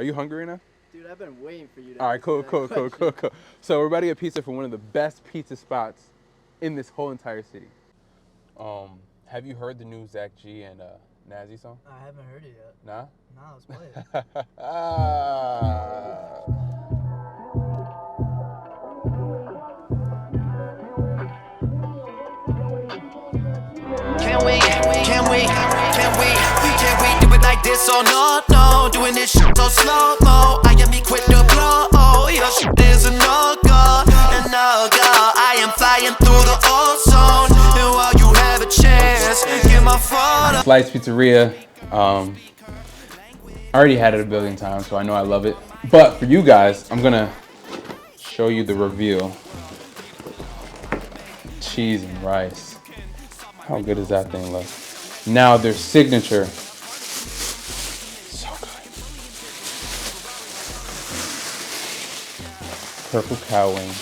Are you hungry now? Dude, I've been waiting for you to All right, cool. question. So we're about to get pizza from one of the best pizza spots in this whole entire city. Have you heard the new Zach G and Nazi song? I haven't heard it yet. Nah? Nah, let's play it. Can we do it like this or no, doing this shit so slow-mo. I am equipped to blow, your shit is a no-go, I am flying through the ozone, and while you have a chance, get my phone. Slice Pizzeria. I already had it a billion times, so I know I love it. But for you guys, I'm gonna show you the reveal. Cheese and rice. How good does that thing look? Now their signature. So good. Purple cow wings.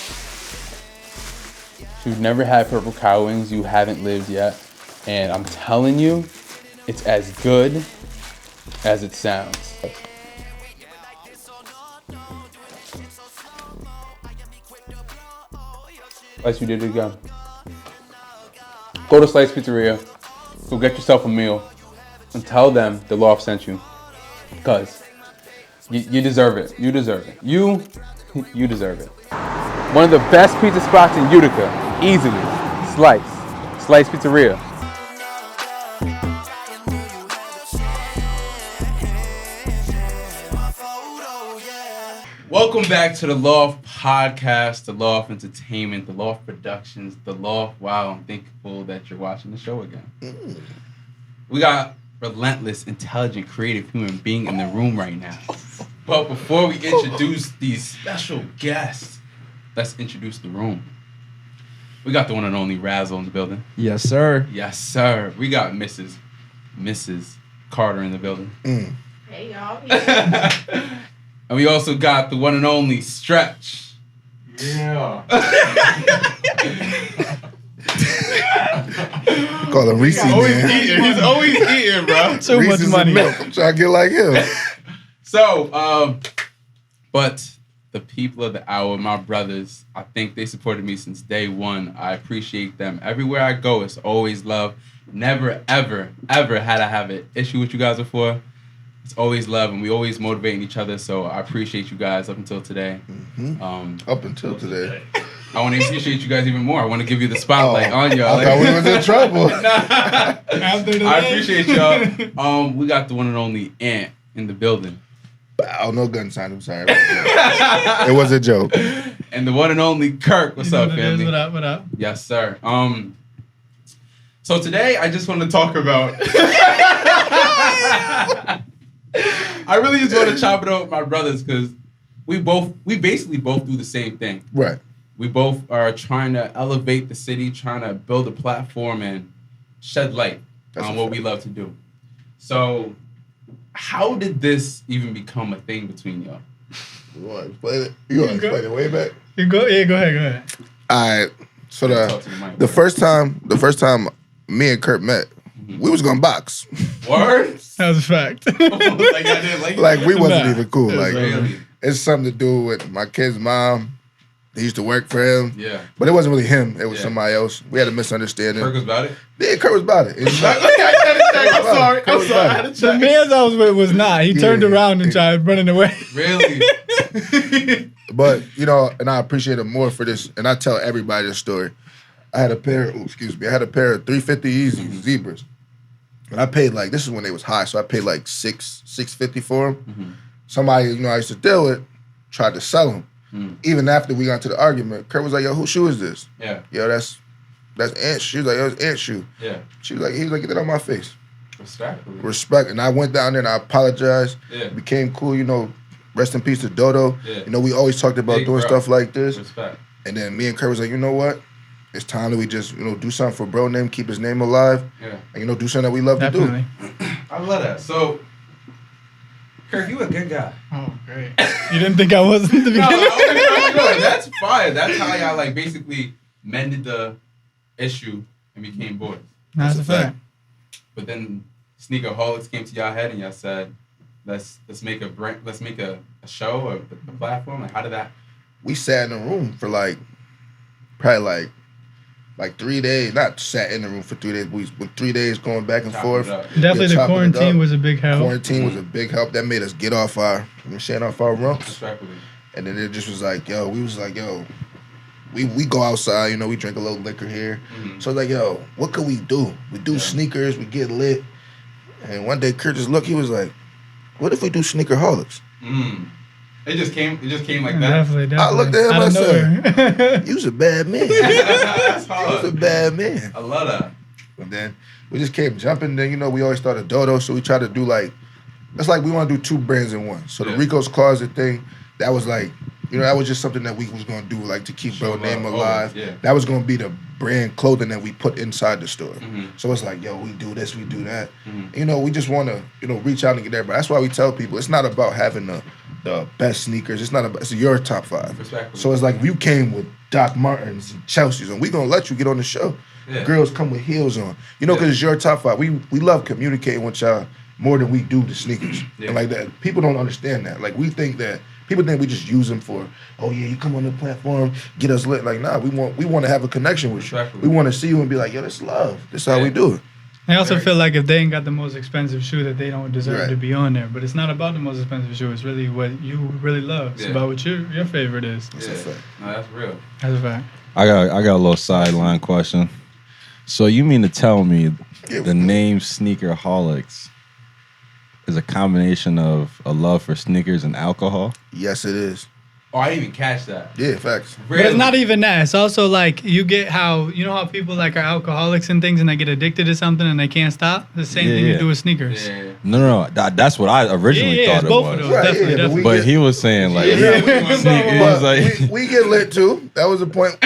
If you've never had purple cow wings, you haven't lived yet. And I'm telling you, it's as good as it sounds. Slice, you did it again. Go to Slice Pizzeria, go get yourself a meal, and tell them the Loft sent you. Because you deserve it. You deserve it. You deserve it. One of the best pizza spots in Utica, easily. Slice Pizzeria. Welcome back to the Loft podcast, the Loft Entertainment, the Loft Productions, the Loft. Wow, I'm thankful that you're watching the show again. We got relentless, intelligent, creative human being in the room right now. But before we introduce these special guests, let's introduce the room. We got the one and only Razzle in the building. Yes, sir. Yes, sir. We got Mrs. Carter in the building. Hey, y'all. And we also got the one and only Stretch. Yeah. Call him Reese, man. He's always eating, bro. Too much Reese's money. and milk. I'm trying to get like him. So, but the people of the hour, my brothers, I think they supported me since day one. I appreciate them. Everywhere I go, it's always love. Never, ever, ever had I have an issue with you guys before. It's always love, and we always motivating each other. So I appreciate you guys up until today. Up until today. I want to appreciate you guys even more. I want to give you the spotlight on y'all. I thought we was in trouble. I appreciate y'all. We got the one and only Ant in the building. Oh, no gun sign. I'm sorry. It was a joke. And the one and only Kirk. What's up, family? What up? Yes, sir. So today I just want to talk about. I really just want to chop it up with my brothers because we basically both do the same thing. Right. We both are trying to elevate the city, trying to build a platform and shed light on what we love to do. So, how did this even become a thing between y'all? You want to explain it? You want to explain it way back? Go ahead. All right. So the first time me and Kurt met, we was gonna box. Word? That was a fact. Like we wasn't even cool. Like really? it's something to do with my kid's mom. He used to work for him. Yeah. But it wasn't really him. It was somebody else. We had a misunderstanding. Kirk was about it? Yeah, Kurt was about it. I'm sorry. I had to check. The man I was with was not. He turned around and tried running away. Really? But, and I appreciate him more for this. And I tell everybody this story. I had a pair of 350 Yeezy Zebras. And I paid this is when they was high, so I paid $650 for them. Mm-hmm. Somebody, I used to deal with, tried to sell them. Even after we got into the argument, Kurt was like, yo, whose shoe is this? Yeah. Yo, that's Ant's shoe. She was like, yo, it's Ant's shoe. Yeah. He was like, get that on my face. Respect. And I went down there and I apologized. Yeah. Became cool, rest in peace to Dodo. Yeah. We always talked about doing stuff like this. Respect. And then me and Kurt was like, you know what? It's time that we just, do something for bro name, keep his name alive. Yeah. And, do something that we love to do. I love that. So, Kirk, you a good guy. Oh, great. You didn't think I was in the beginning? No, that's fire. That's how y'all basically mended the issue and became boys. That's a fact. But then Sneakerholics came to y'all head and y'all said, let's make a brand, let's make a show or a platform? Like, how did that? We sat in a room for probably like 3 days. Not sat in the room for 3 days, but 3 days going back and Chopping forth. it up. Definitely the chopping it quarantine up. was a big help. Quarantine was a big help. That made us get off our rumps. Respectfully. And then it just was like, yo, we go outside, you know, we drink a little liquor here. Mm-hmm. So like, yo, what could we do? We do sneakers, we get lit. And one day Kurt just looked, he was like, what if we do Sneakerholics? It just came like that. Definitely. I looked at him, I said, you's a bad man. That's hard. You's a bad man. I love that. And then we just kept jumping. Then, you know, we always started Dodo, so we tried to do it's like we want to do 2 brands in one. So the Rico's Closet thing, that was like, you know, that was just something that we was going to do, like to keep our name alive. Yeah. That was going to be the brand clothing that we put inside the store. Mm-hmm. So it's like, yo, we do this, we do that. You know, we just want to, you know, reach out and get there. But that's why we tell people it's not about having the best sneakers. It's your top 5. Respectfully. So it's like if you came with Doc Martens and Chelsea's, and we going to let you get on the show. Yeah. Girls come with heels on. You know, because it's your top 5. We love communicating with y'all more than we do the sneakers. Yeah. And like that, people don't understand that. Like we think that, people think we just use them for, oh yeah, you come on the platform, get us lit. Like, nah, we want to have a connection with you. Respectfully. We want to see you and be like, yo, this is love. This is how we do it. I also feel like if they ain't got the most expensive shoe, that they don't deserve Right. to be on there. But it's not about the most expensive shoe. It's really what you really love. It's about what your favorite is. That's a fact. No, that's real. That's a fact. I got a little sideline question. So you mean to tell me the name Sneakerholics is a combination of a love for sneakers and alcohol? Yes, it is. Oh, I didn't even catch that. Yeah, facts. Really? But it's not even that. It's also like you get how people like are alcoholics and things and they get addicted to something and they can't stop. The same thing you do with sneakers. Yeah. No. That's what I originally thought it's it both was. of those. Right, Definitely, yeah, definitely. But he was saying like Yeah. sneakers. He was like, we get lit too. That was the point.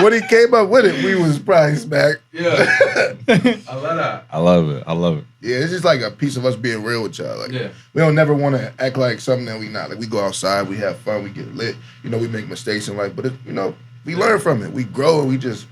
When he came up with it, we was probably smacked. Yeah. I love that. I love it. Yeah, it's just like a piece of us being real with y'all. Like, Yeah. we don't never want to act like something that we not. Like, we go outside, we have fun, we get lit. You know, we make mistakes in life, but we learn from it. We grow and we just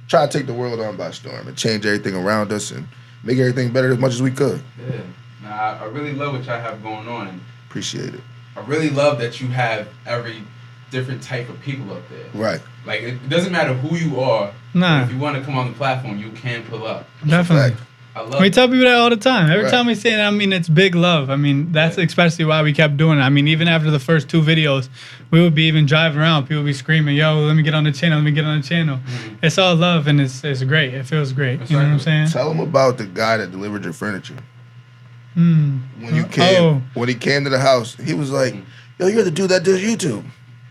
try to take the world on by storm and change everything around us and make everything better as much as we could. Yeah. Nah, I really love what y'all have going on. And Appreciate it. I really love that you have every different type of people up there. Right. Like, it doesn't matter who you are. Nah. If you want to come on the platform, you can pull up. Definitely. Fact. I love We it. tell people that all the time. Every Right. time we say it, I mean, it's big love. I mean, that's especially why we kept doing it. I mean, even after the first 2 videos, we would be even driving around. People would be screaming, yo, let me get on the channel. Let me get on the channel. It's all love, and it's great. It feels great. You know what I'm saying? Tell them about the guy that delivered your furniture. Mm. When you came, when he came to the house, he was like, yo, you're the dude that does YouTube.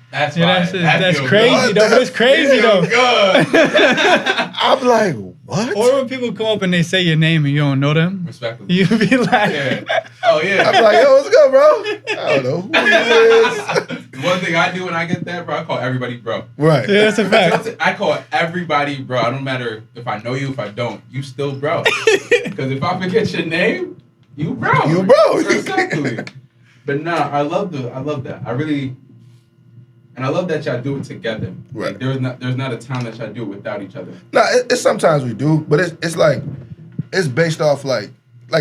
That's Yeah, fine. that's feels crazy, good. though. But it's crazy, though. Good. I'm like, what? Or when people come up and they say your name and you don't know them, Respectfully. you be like, Yeah. Oh, yeah. I'm like, yo, what's good, bro? I don't know who he is. One thing I do when I get that, bro, I call everybody bro. Right. yeah, that's a fact. I call everybody bro. I don't matter if I know you, if I don't. You still bro. Because if I forget your name, you bro. You bro. Exactly. But nah, I love that. I love that y'all do it together. Right. Like, there's not a time that y'all do it without each other. Nah, it's sometimes we do, but it's like, it's based off like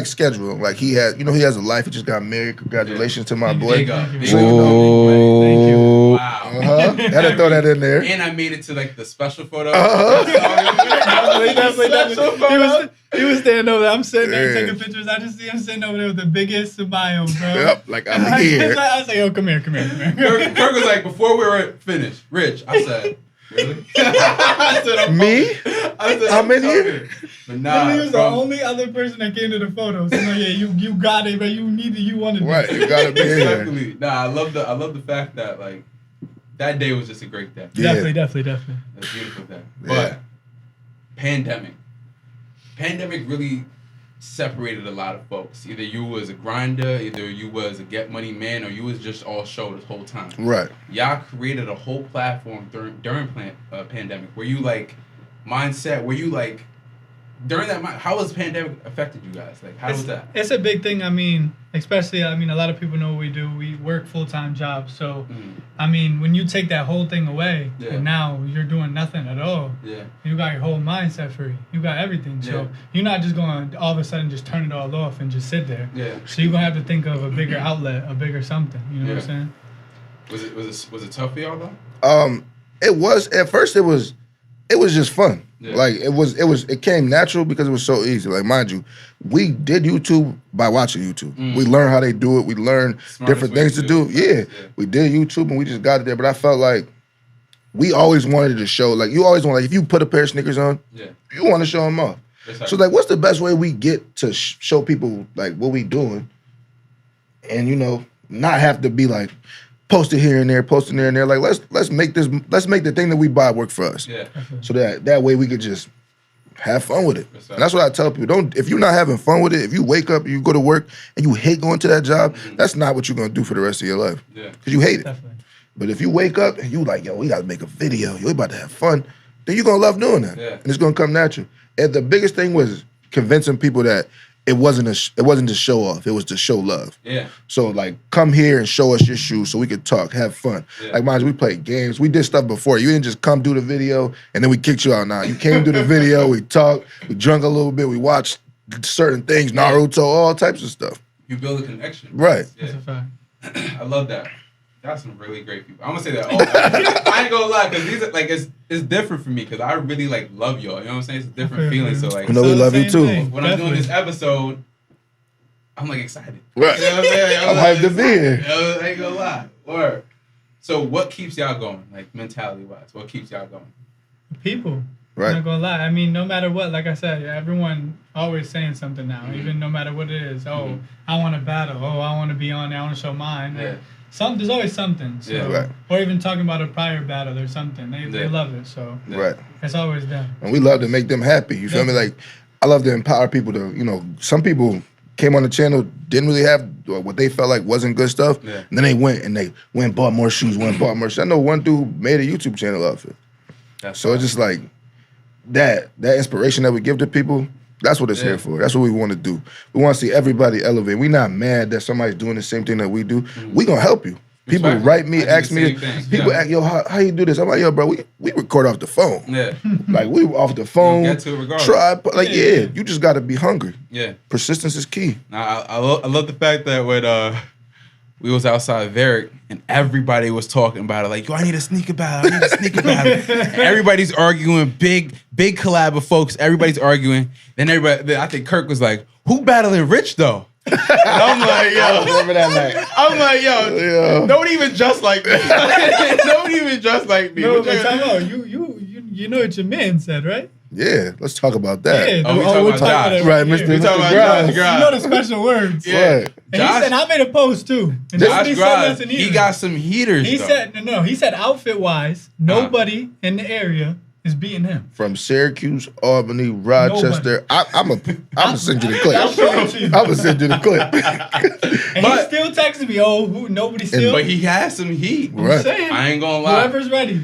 schedule. Like he has a life. He just got married. Congratulations to my boy. Big up. Big So, up. you know, Thank you. Wow. had to throw that in there. And I made it to like the special photo. Definitely. He was standing over there. I'm sitting there Yeah. taking pictures. I just see him sitting over there with the biggest smile, bro. Yep, like I'm here. I was like, oh, come here. Kirk was like, before we were finished, Rich, I said, really? I said, Me? I'm in coming. here? But nah, He was the bro, only other person that came to the photos. So, yeah, you got it, but you wanted it. Right, you gotta be here. Exactly. Nah, I love the fact that like that day was just a great day. Yeah. Definitely. That's a beautiful day. Yeah. But pandemic really separated a lot of folks. Either you was a grinder, either you was a get money man, or you was just all show this whole time. Right. Y'all created a whole platform during pandemic where you like mindset, where you like during that, how has the pandemic affected you guys? Like, how was that? It's a big thing. I mean, especially, a lot of people know what we do. We work full-time jobs. So, when you take that whole thing away, and now you're doing nothing at all, you got your whole mindset free. You got everything. So, you're not just going to all of a sudden just turn it all off and just sit there. Yeah. So, you're going to have to think of a bigger outlet, a bigger something. You know what I'm saying? Was it tough for y'all, though? It was. At first, it was just fun. Yeah. Like it came natural because it was so easy. Like, mind you, we did YouTube by watching YouTube. We learned how they do it. We learned different things to do. Yeah. We did YouTube and we just got it there. But I felt like we always wanted to show, like, you always want, like, if you put a pair of sneakers on, you want to show them off. So, like, what's the best way we get to show people, like, what we doing and, not have to be like, post it here and there, posting there and there. Like, let's make the thing that we buy work for us. Yeah. So that way we could just have fun with it. And that's what I tell people. If you're not having fun with it, if you wake up, you go to work, and you hate going to that job, that's not what you're gonna do for the rest of your life. Yeah. Because you hate it. Definitely. But if you wake up and you like, yo, we gotta make a video, we about to have fun, then you're gonna love doing that. Yeah. And it's gonna come natural. And the biggest thing was convincing people that it wasn't to show off, it was to show love. Yeah. So, like, come here and show us your shoes so we could talk, have fun. Yeah. Like, mind you, we played games. We did stuff before. You didn't just come do the video and then we kicked you out. Nah, you came do the video, we talked, we drunk a little bit, we watched certain things, Naruto, all types of stuff. You build a connection. Right. Yeah. That's a fact. I love that. That's some really great people. I'm gonna say that all the time. I ain't gonna lie, because these are like it's different for me because I really like love y'all. You know what I'm saying? It's a different feeling. So like, I know we love you too. When I'm doing this episode, I'm like excited. Right. You know what I'm saying? I'm hyped to be here. I ain't gonna lie. Word. So what keeps y'all going, like mentality wise? What keeps y'all going? People. Right. I'm not gonna lie. No matter what, like I said, everyone always saying something now. Even no matter what it is. Oh, I want to battle. Oh, I want to be on there. I want to show mine. Yeah. There's always something. So, Yeah. Right. Or even talking about a prior battle or something. They love it. So Right. it's always them. And we love to make them happy. You feel me? Like, I love to empower people to, some people came on the channel, didn't really have what they felt like wasn't good stuff. Yeah. And then they went and bought more shoes, bought more shoes. I know one dude made a YouTube channel off it. So it's just like that inspiration that we give to people, that's what it's here for. That's what we want to do. We want to see everybody elevate. We're not mad that somebody's doing the same thing that we do. We gonna help you. People write me, ask me. People ask, yo, how you do this? I'm like, yo, bro, we record off the phone. Yeah. Like, we off the phone. Get to it regardless. Try, like, you just got to be hungry. Yeah. Persistence is key. I love the fact that when we was outside Varick and everybody was talking about it, like, yo, I need a sneaker battle. Everybody's arguing, big collab of folks. Everybody's arguing. Then I think Kirk was like, who battling Rich though? And I'm like, yo. I remember that night. I'm like, yo, don't even just like me. Don't even just like me. No, but time out. You know what your man said, right? Yeah, let's talk about that. Yeah, Oh, we talking about Josh. Right, Yeah. Mr. We talking about Grimes. Josh. You know the special words. Yeah. Right. And he said, I made a post too. And Josh nobody said Grimes, nothing he either. got some heaters. He though. said, no, he said outfit wise, nobody in the area is beating him. From Syracuse, Albany, Rochester. I'm gonna send you the clip. I'll show it to you. I'm gonna send you the clip. And he still texting me, nobody still. But he has some heat. I'm Right. saying, I ain't gonna lie. whoever's ready.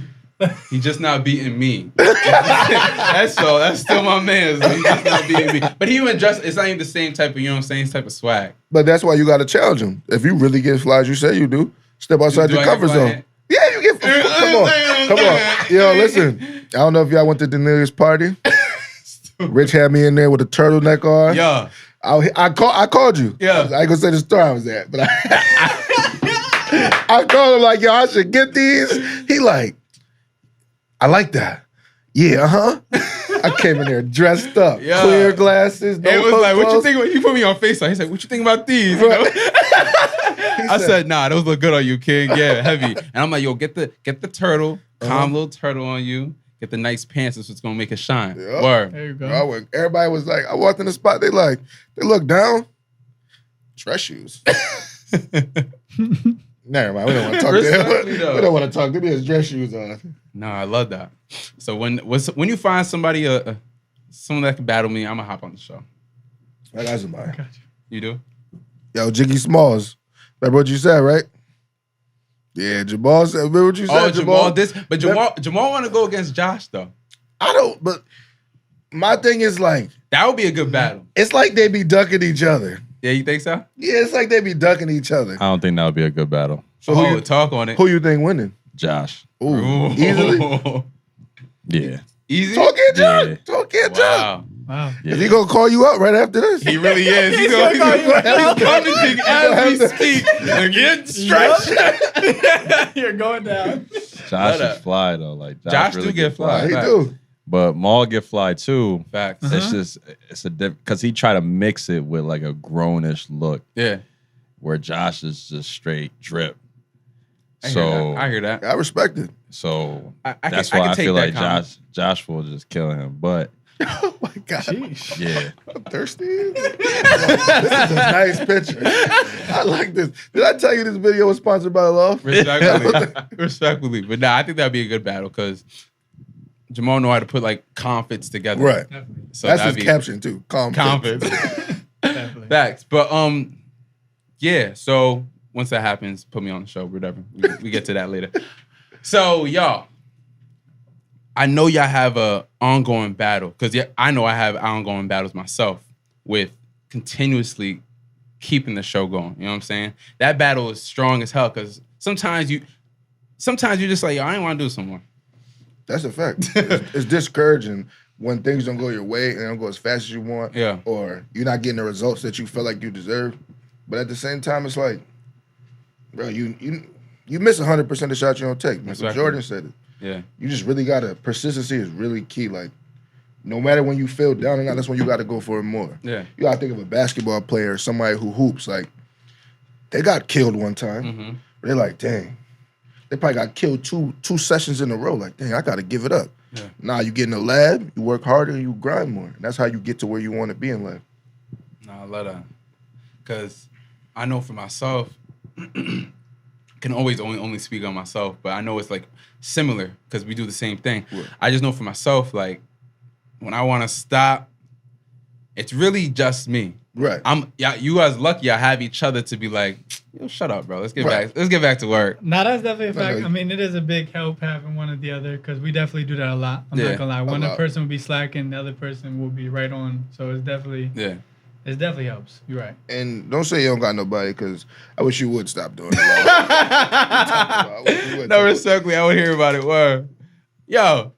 He just not beating me. That's all. That's still my man. So he just not beating me. But he even just, it's not even the same type of, you know what I'm saying, type of swag. But that's why you gotta challenge him. If you really get flies, you say you do. Step outside Do your I get comfort fly? zone. Yeah, you get. Come on. Yo, listen. I don't know if y'all went to Daniel's party. Rich had me in there with a turtleneck on. Yeah. I called you. Yeah. I ain't gonna say the store I was at, but I called him like, yo, I should get these. He like, I like that. Yeah, I came in there dressed up, Yeah. clear glasses. No It was like, what you clothes. think? You put me on FaceTime. He said, what you think about these? You know? I said, nah, those look good on you, King. Yeah, heavy. And I'm like, yo, get the turtle, calm little turtle on you. Get the nice pants. That's what's gonna make it shine. Yep. Word. There you go. Everybody was like, I walked in the spot. They look down. Dress shoes. Never mind. We don't want to talk to Respectfully, him. though. We don't want to talk. Give me his dress shoes on. No, I love that. So when you find somebody, someone that can battle me, I'm gonna hop on the show. I got somebody. Got you. You do? Yo, Jiggy Smalls. Remember what you said, right? Yeah, Jamal said. Remember what you said, Oh, Jamal. Jamal want to go against Josh though. I don't. But My thing is like, That would be a good battle. it's like they be ducking each other. Yeah, you think so? Yeah, it's like they be ducking each other. I don't think that would be a good battle. So Talk on it. who you think winning? Josh. Ooh, easily. Yeah. Easy? Talk it, Josh. Yeah. Talk it, Josh. Wow. Wow. Yeah. Is he gonna call you out right after this? He really is. He's commenting as we speak. Again, stretch. You're going down. Josh is fly though. Like Josh really do get fly. He Facts. do. But Maul get fly too. Facts. It's a because he try to mix it with like a grownish look Yeah. where Josh is just straight drip. I hear that. I respect it. So I that's can why I take feel that like comment. Josh will just kill him. But Oh my God. Sheesh. yeah, I'm thirsty. This is a nice picture. I like this. Did I tell you this video was sponsored by Loft? Respectfully. But nah, I think that'd be a good battle because Jamal know how to put like confidence together. Right. Definitely. So That's that'd his be caption too. confidence. Definitely. Facts. But yeah, so once that happens, put me on the show, whatever. We get to that later. So y'all, I know y'all have a ongoing battle because I know I have ongoing battles myself with continuously keeping the show going. You know what I'm saying? That battle is strong as hell because sometimes you're just like, yo, I ain't want to do this no more. That's a fact. It's discouraging when things don't go your way and they don't go as fast as you want. Yeah. Or you're not getting the results that you feel like you deserve. But at the same time, it's like, bro, you miss 100% of the shots you don't take. Michael Exactly. Jordan said it. Yeah. You just really gotta, persistency is really key. Like, no matter when you feel down or not, that's when you gotta go for it more. Yeah. You gotta think of a basketball player, somebody who hoops, like, they got killed one time. Mm-hmm. They're like, dang. They probably got killed two sessions in a row. Like, dang, I gotta give it up. Yeah. Nah, you get in the lab, you work harder, you grind more. And that's how you get to where you want to be in life. Nah, I love that. Because I know for myself, can always only speak on myself, but I know it's like similar because we do the same thing. Right. I just know for myself, like when I want to stop, it's really just me. Right. You guys lucky I have each other to be like, yo, shut up, bro. Let's get back to work. Nah, that's definitely a fact. No. I mean, it is a big help having one or the other because we definitely do that a lot. I'm Yeah, not gonna lie. One lot. person will be slacking, the other person will be right on. So it definitely helps. You're right. And don't say you don't got nobody, because I wish you would stop doing it. No, respectfully, I would hear about it. Word. Yo,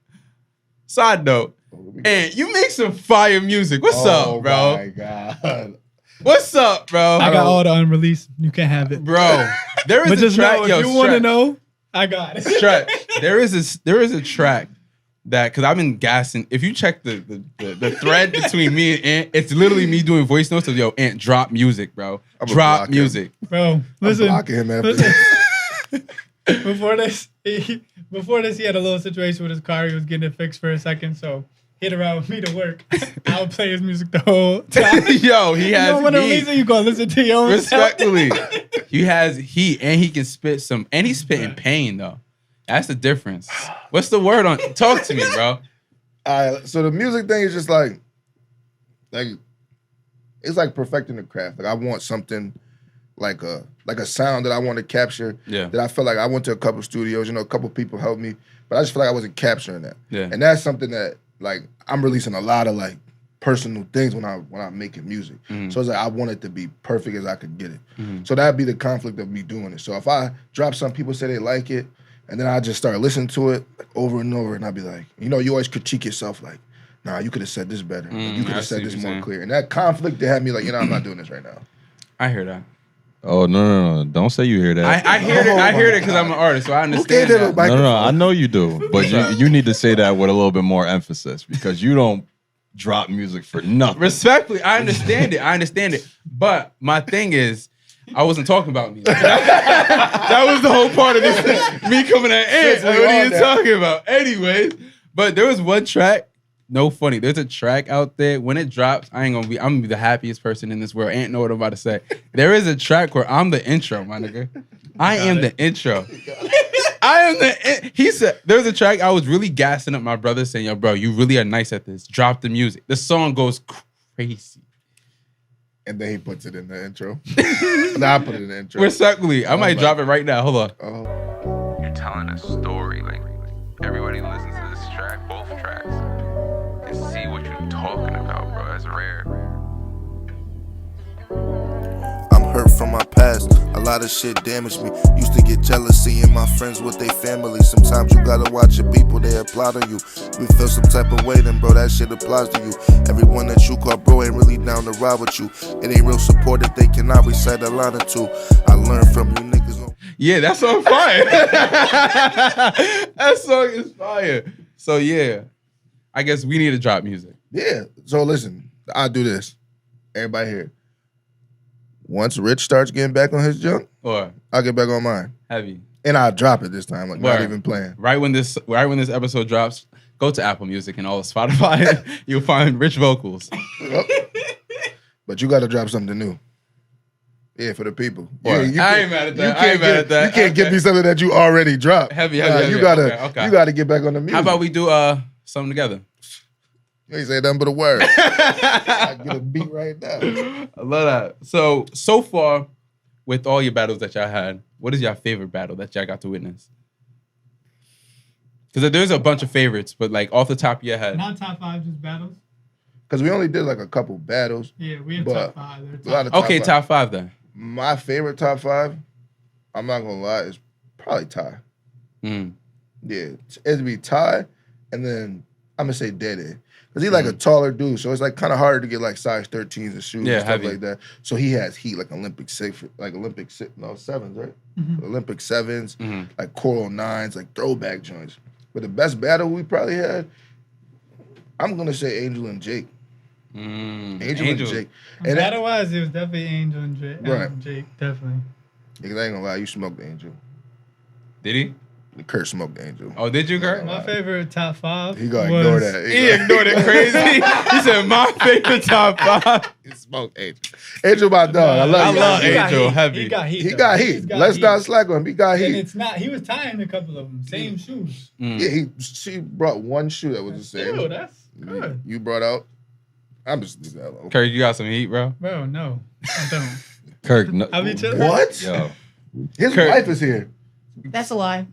side note, and you make some fire music. What's up, bro? Oh my God. What's up, bro? I got all the unreleased. You can have it. Bro, there is But a just track. know, Yo, if you want to Stretch. know, I got it. Stretch. There is a track that, because I've been gassing. If you check the thread between me and Ant, it's literally me doing voice notes of, yo, Ant, drop music, bro. I'ma Drop block him. music. Bro, listen. I'm blocking him after listen. this. Before this, he had a little situation with his car. He was getting it fixed for a second, so he'd ride with me to work. I would play his music the whole time. Yo, he has when I'm heat. leaving, you gonna listen to your own Respectfully, he has heat and he can spit some, and he's spitting pain though. That's the difference. What's the word on? Talk to me, bro. All right, so the music thing is just like it's like perfecting the craft. Like, I want something like a sound that I want to capture. Yeah. That I feel like I went to a couple studios, a couple people helped me, but I just feel like I wasn't capturing that. Yeah. And that's something that, like, I'm releasing a lot of like personal things when I'm making music. So it's like I want it to be perfect as I could get it. So that'd be the conflict of me doing it. So if I drop some, people say they like it, and then I just start listening to it like, over and over, and I'd be like, you always critique yourself like, nah, you could have said this better. You could I have see said what this you're more saying. clear. And that conflict, they had me like, I'm not doing this right now. I hear that. Oh no! Don't say you hear that. I hear it. I hear it because I'm an artist, so I Who gave understand him a that. microphone? No, I know you do, but you need to say that with a little bit more emphasis because you don't drop music for nothing. Respectfully, I understand it. But my thing is, I wasn't talking about me. That was the whole part of this thing. Me coming at Ant. Like, what are you talking about? Anyways, but there was one track. No funny. There's a track out there. When it drops, I'm gonna be the happiest person in this world. Ant know what I'm about to say. There is a track where I'm the intro, my nigga. I am the intro. He said there's a track I was really gassing up my brother saying, yo, bro, you really are nice at this. Drop the music. The song goes crazy. And then he puts it in the intro. Nah, I put it in the intro. Respectfully, I might drop it right now. Hold on. You're telling a story. Like, everybody listens to this track, both tracks, and see what you're talking about, bro? That's rare. I'm hurt from my past, a lot of shit damaged me. Used to get jealous seeing my friends with their family. Sometimes you gotta watch your people, they apply to you. We feel some type of way, then bro, that shit applies to you. Everyone that you call bro ain't really down to ride with you. It ain't real support that they cannot recite a line or two. I learned from you niggas on. Yeah, that song fire. That song is fire. So yeah, I guess we need to drop music. Yeah. So listen, I'll do this. Everybody here. Once Rich starts getting back on his junk, Or I'll get back on mine. heavy. And I'll drop it this time, like not Word. even playing. Right when this episode drops, go to Apple Music and all of Spotify. You'll find Rich vocals. Yep. But you gotta drop something new. Yeah, for the people. Word. I ain't mad at that. You I can't ain't mad at that. You can't give me something that you already dropped. Heavy. You gotta Okay. you gotta get back on the music. How about we do something together? You ain't say nothing but a word. I get a beat right now. I love that. So far, with all your battles that y'all had, what is your favorite battle that y'all got to witness? Because there's a bunch of favorites, but like off the top of your head. Not top 5, just battles. Because we only did like a couple battles. Yeah, we have But top 5. They're a lot top of Okay, top 5 then. My favorite top 5, I'm not gonna lie, is probably Ty. Mm. Yeah, it'd be Ty, and then I'm gonna say Dede. Because he's like a taller dude, so it's like kind of harder to get like size 13s and shoes and stuff heavy. like that. So he has heat like Olympic 7s, right? Olympic 7s, like Coral 9s, like throwback joints. But the best battle we probably had, I'm gonna say Angel and Jake. Angel and Jake. And Battle-wise, it was definitely Angel and Jake. Right. Jake, definitely. Because I ain't gonna lie, you smoked the Angel. Did he? Kurt smoked the Angel. Oh, did you, Kurt? My favorite top 5 He gonna ignore was- that. He ignored it crazy. He said, my favorite top 5. He smoked Angel. Angel, my dog. I I love you. love He got Angel heat. heavy. He got heat. He though. got He's heat. got Let's heat. not slack on him. He got And heat. it's not. He was tying a couple of them. Same shoes. Yeah, she brought one shoe that was the same. Ew, that's good. You brought out. I'm just leave that alone. Kurt, you got some heat, bro? Bro, no, I don't. Kirk, no, I be chilling. What? yo, His Kurt. wife is here. That's a lie.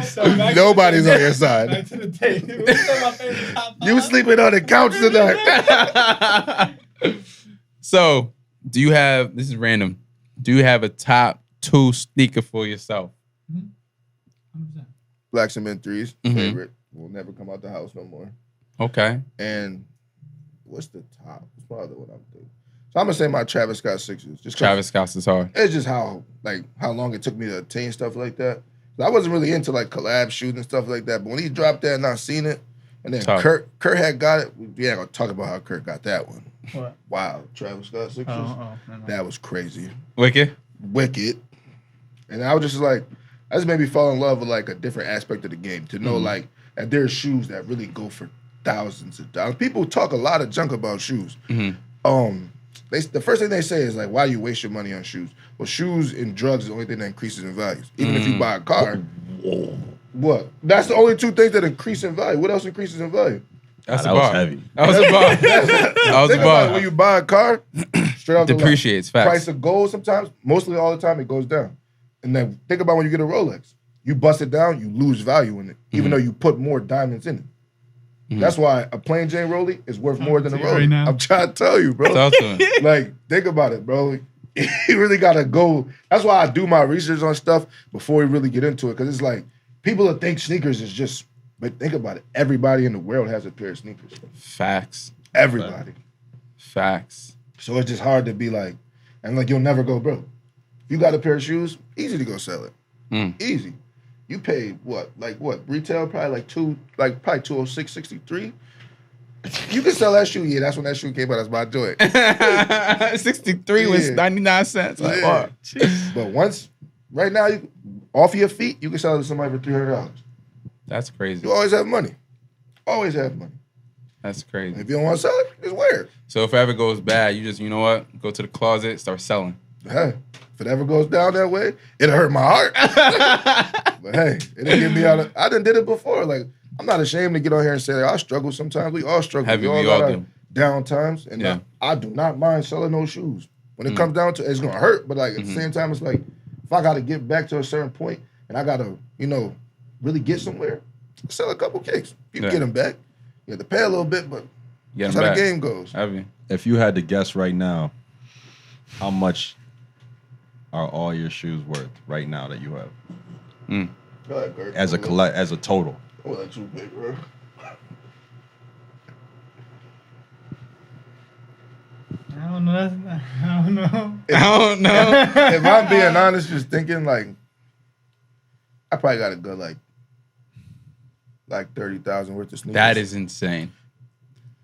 So back Nobody's to on your side. Back to the tape. What's my favorite top 5? You sleeping on the couch tonight. So, do you have, this is random, do you have a top 2 sneaker for yourself? 100%. Black Cement 3s, Mhm. favorite. Will never come out the house no more. Okay. And what's the top? What's my other one I'm thinking? So I'm gonna say my Travis Scott 6s. Just 'cause Travis Scott's is hard. it's just how long it took me to attain stuff like that. I wasn't really into like collab shoes and stuff like that. But when he dropped that and I seen it, and then Tough. Kurt had got it. We ain't gonna talk about how Kurt got that one. What? Wow, Travis Scott 6s. No. That was crazy. Wicked? Wicked. And I was just like, that just made me fall in love with like a different aspect of the game. To know like that there's shoes that really go for thousands of dollars. People talk a lot of junk about shoes. Mhm. The first thing they say is like, why you waste your money on shoes? Well, shoes and drugs is the only thing that increases in value. Even if you buy a car, what? That's the only 2 things that increase in value. What else increases in value? That's that a was bar. heavy. That was a bar. That was a Think about it, bar. when you buy a car, straight off Depreciates, the facts. price of gold sometimes, mostly all the time, it goes down. And then think about when you get a Rolex. You bust it down, you lose value in it, even though you put more diamonds in it. That's why a plain Jane Rollie is worth more than a to you right Rollie. now. I'm trying to tell you, bro. Talk to him. Like, think about it, bro. You really gotta go. That's why I do my research on stuff before we really get into it. Cause it's like, people that think sneakers is just, but think about it. Everybody in the world has a pair of sneakers. Facts. Everybody. Facts. So it's just hard to be like, and like you'll never go broke. You got a pair of shoes, easy to go sell it. Easy. You paid what? Retail probably probably 206.63. You can sell that shoe. Yeah, that's when that shoe came out. That's my joint. 63 was Yeah. 99 cents. Like, Yeah. what? But once, right now, you off your feet, you can sell it to somebody for $300. That's crazy. You always have money. Always have money. That's crazy. If you don't want to sell it, just wear it. So if it ever goes bad, you just, you know what? Go to the closet, start selling. Hey, if it ever goes down that way, it'll hurt my heart. But hey, it didn't get me out of. I done did it before. Like, I'm not ashamed to get on here and say that I struggle sometimes. We all struggle. Heavy, we got all our do. down times, and Yeah. I do not mind selling those shoes. When it comes down to it, it's gonna hurt, but like at the same time, it's like if I gotta get back to a certain point and I gotta, really get somewhere, sell a couple cakes. You can Yeah. get them back. You have to pay a little bit, but Get that's them how back. the game goes. Have you? If you had to guess right now, how much are all your shoes worth right now that you have Go ahead, Kirk. as a total? I'm gonna let you pick, bro. I don't know. I don't know. I don't know. If I'm being honest, just thinking like, I probably got to go like 30,000 worth of sneakers. That is insane.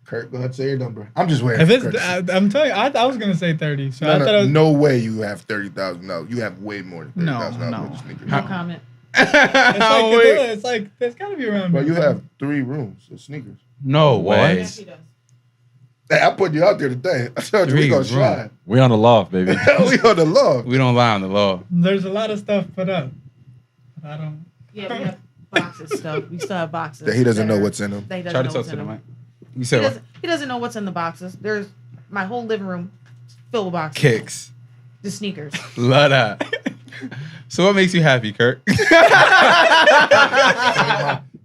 Kurt, go ahead, say your number. I'm just waiting. If for it's, Kurt to say. I'm telling you, I was gonna say 30. So I thought it No, was, no way you have 30,000. No, you have way more than No, 30,000 no. worth of sneakers. No comment. it's like there's gotta be around. Bro, you there. have 3 rooms of sneakers. No What? way. Yes, he does. Hey, I put you out there today. I told you we 3 gonna rooms. shine. We on the loft, baby. We on the love. We don't lie on the law. There's a lot of stuff put up. I don't. Yeah, we have boxes still. We still have boxes. That he doesn't that know are- what's in them. That he doesn't Try to know talk what's to in the them. mic. You He said what? doesn't know what's in the boxes. There's my whole living room filled with boxes. Kicks. The sneakers. Love that. So what makes you happy, Kirk?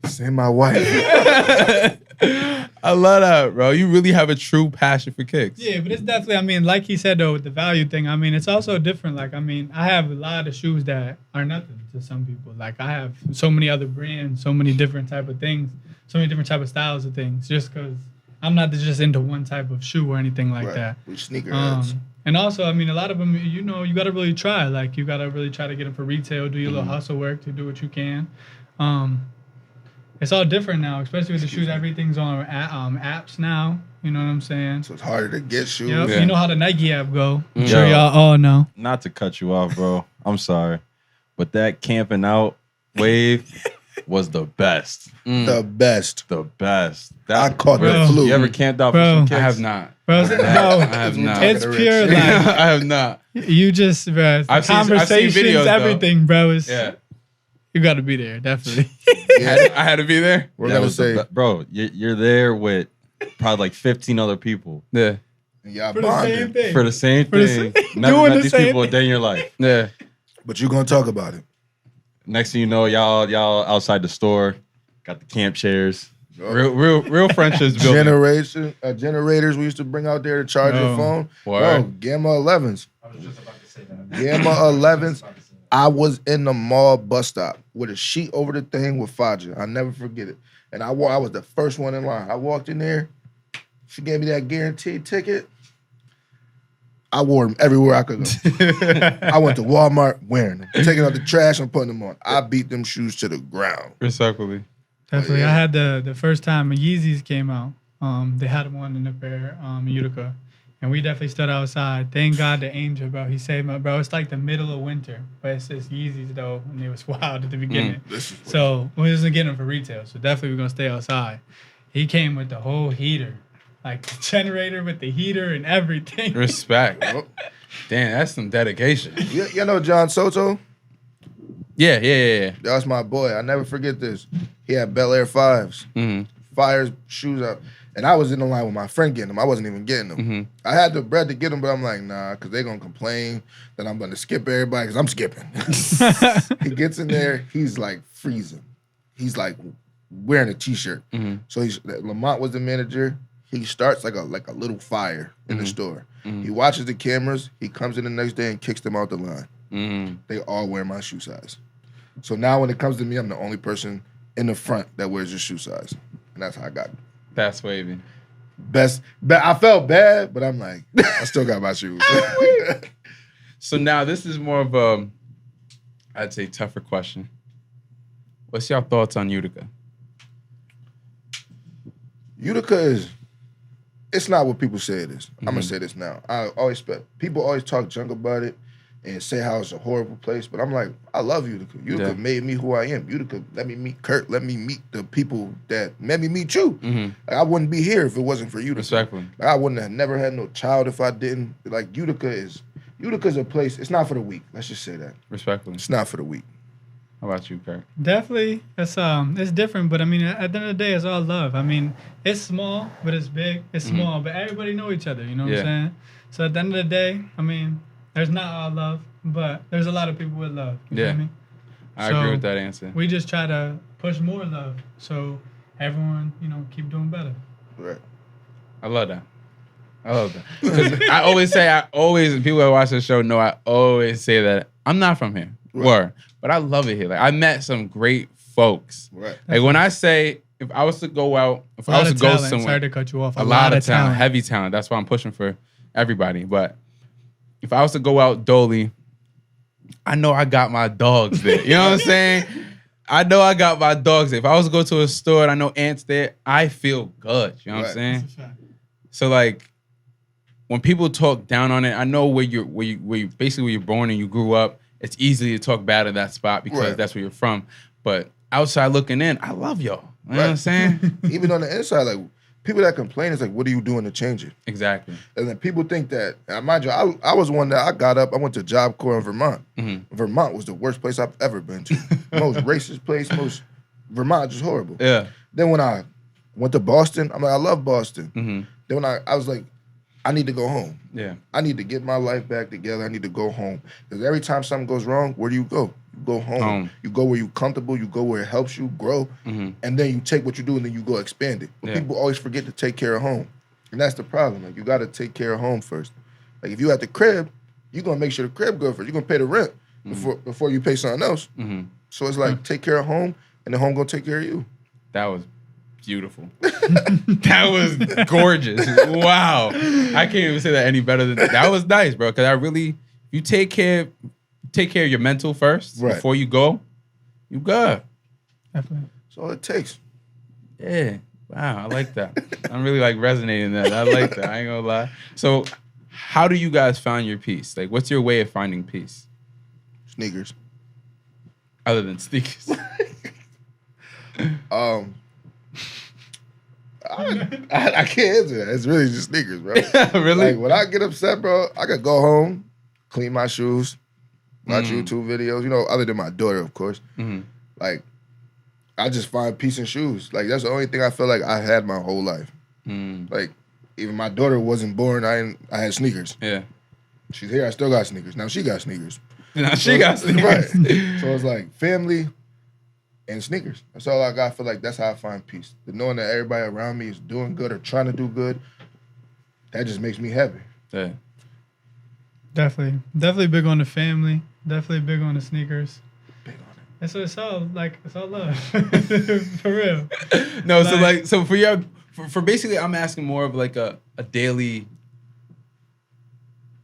Say my wife. I love that, bro. You really have a true passion for kicks. Yeah, but it's definitely. I mean, like he said though, with the value thing. I mean, it's also different. Like, I mean, I have a lot of shoes that are nothing to some people. Like, I have so many other brands, so many different type of things, so many different type of styles of things. Just because I'm not just into one type of shoe or anything like Right. that. We sneakerheads. And also, I mean, a lot of them, you know, you got to really try. Like, you got to really try to get them for retail, do your little hustle work to do what you can. It's all different now, especially with the shoes. Everything's on apps now. You know what I'm saying? So it's harder to get shoes. Yep. Yeah. You know how the Nike app go. I'm sure Yo. y'all all know. Not to cut you off, bro. I'm sorry. But that camping out wave was the best. The best. The best. I caught the Bro. flu. You ever camped out Bro. for some I kicks? have not. Bro, I no, have not. it's Talking to pure Rich. like I have not. you just, bro. I've seen Conversations, videos, though. everything, bro. Is Yeah. you got to be there, definitely. I had to be there. We're That gonna was the say, be- bro, you're there with probably like 15 other people Yeah. y'all For the same bonding. thing. for the same For the thing. same- Never doing met the these same people a thing. day in your life. Yeah. But you're gonna talk about it. Next thing you know, y'all outside the store, got the camp chairs. Real friendships building. Generators we used to bring out there to charge your Bro. phone. Word. Bro, Gamma 11s. Gamma 11s. I was in the mall bus stop with a sheet over the thing with Faja. I'll never forget it. And I was the first one in line. I walked in there. She gave me that guaranteed ticket. I wore them everywhere I could go. I went to Walmart wearing them, taking out the trash and putting them on. I beat them shoes to the ground. Respectfully. Definitely. yeah. I had the first time Yeezys came out. They had one in the fair, in Utica. And we definitely stood outside. Thank God the angel, bro. He saved my bro. It's like the middle of winter. But it's just Yeezys though. And it was wild at the beginning. So we wasn't getting them for retail. So definitely we're gonna stay outside. He came with the whole heater. Like the generator with the heater and everything. Respect. Damn, that's some dedication. You know John Soto? Yeah. That was my boy. I never forget this. He had Bel Air 5s. Mm-hmm. Fires shoes out. And I was in the line with my friend getting them. I wasn't even getting them. Mm-hmm. I had the bread to get them, but I'm like, nah, because they're going to complain that I'm going to skip everybody because I'm skipping. He gets in there. He's like freezing. He's like wearing a T-shirt. Mm-hmm. So Lamont was the manager. He starts like a little fire in the store. Mm-hmm. He watches the cameras. He comes in the next day and kicks them out the line. Mm-hmm. They all wear my shoe size. So now when it comes to me, I'm the only person in the front that wears your shoe size. And that's how I got it. That's wavy. I felt bad, but I'm like, I still got my shoes. So now this is more of a, I'd say, tougher question. What's your thoughts on Utica? Utica it's not what people say it is. I'm going to say this now. People always talk junk about it and say how it's a horrible place, but I'm like, I love Utica. Utica made me who I am. Utica let me meet Kurt, let me meet the people that made me meet you. Mm-hmm. Like, I wouldn't be here if it wasn't for Utica. Respectfully. Like, I wouldn't have never had no child if I didn't. Like, Utica's a place, it's not for the weak. Let's just say that. Respectfully. It's not for the weak. How about you, Kirk? Definitely, it's different, but I mean, at the end of the day, it's all love. I mean, it's small, but it's big. It's small, but everybody know each other. You know what I'm saying? So at the end of the day, I mean, there's not all love, but there's a lot of people with love. You feel me? I agree with that answer. We just try to push more love. So everyone, keep doing better. Right. I love that. Because I always say, people that watch the show know I always say that I'm not from here. Right. But I love it here. Like, I met some great folks. Right. Like, when I say, if I was to go out, if I was to go somewhere. Sorry to cut you off. A lot of talent, heavy talent. That's why I'm pushing for everybody. But if I was to go out Dolly, I know I got my dogs there. You know what I'm saying? I know I got my dogs there. If I was to go to a store and I know Ant's there, I feel good. You know what I'm saying? So like, when people talk down on it, I know where you're born and you grew up. It's easy to talk bad at that spot because that's where you're from. But outside looking in, I love y'all. You know what I'm saying? Even on the inside, like people that complain is like, what are you doing to change it? Exactly. And then people think that, mind you, I was one that I got up, I went to Job Corps in Vermont. Mm-hmm. Vermont was the worst place I've ever been to. Most racist place, Vermont just horrible. Yeah. Then when I went to Boston, I'm like, I love Boston. Mm-hmm. Then when I was like, I need to go home. Yeah. I need to get my life back together. I need to go home. Because every time something goes wrong, where do you go? You go home. You go where you're comfortable. You go where it helps you grow. Mm-hmm. And then you take what you do and then you go expand it. But people always forget to take care of home. And that's the problem. Like, you got to take care of home first. Like, if you at the crib, you're going to make sure the crib good first. You're going to pay the rent before you pay something else. Mm-hmm. So it's like, take care of home, and the home going to take care of you. That was beautiful. That was gorgeous. Wow. I can't even say that any better than that. That was nice, bro. Because you take care of your mental first before you go. You good. Definitely. That's all it takes. Yeah. Wow. I like that. I'm really like resonating that. I like that. I ain't gonna lie. So, how do you guys find your peace? Like, what's your way of finding peace? Sneakers. Other than sneakers. I can't answer that. It's really just sneakers, bro. Really? Like, when I get upset, bro, I could go home, clean my shoes, watch YouTube videos, other than my daughter, of course. Mm-hmm. Like, I just find peace in shoes. Like, that's the only thing I feel like I had my whole life. Like, even my daughter wasn't born, I had sneakers. Yeah. She's here, I still got sneakers. Now she got sneakers. Now she got sneakers. Right. So it's like family and sneakers. That's all I got. I feel like that's how I find peace. The knowing that everybody around me is doing good or trying to do good, that just makes me happy. Yeah. Definitely big on the family. Definitely big on the sneakers. Big on it. And so it's all love. For real. No, so for basically, I'm asking more of like a daily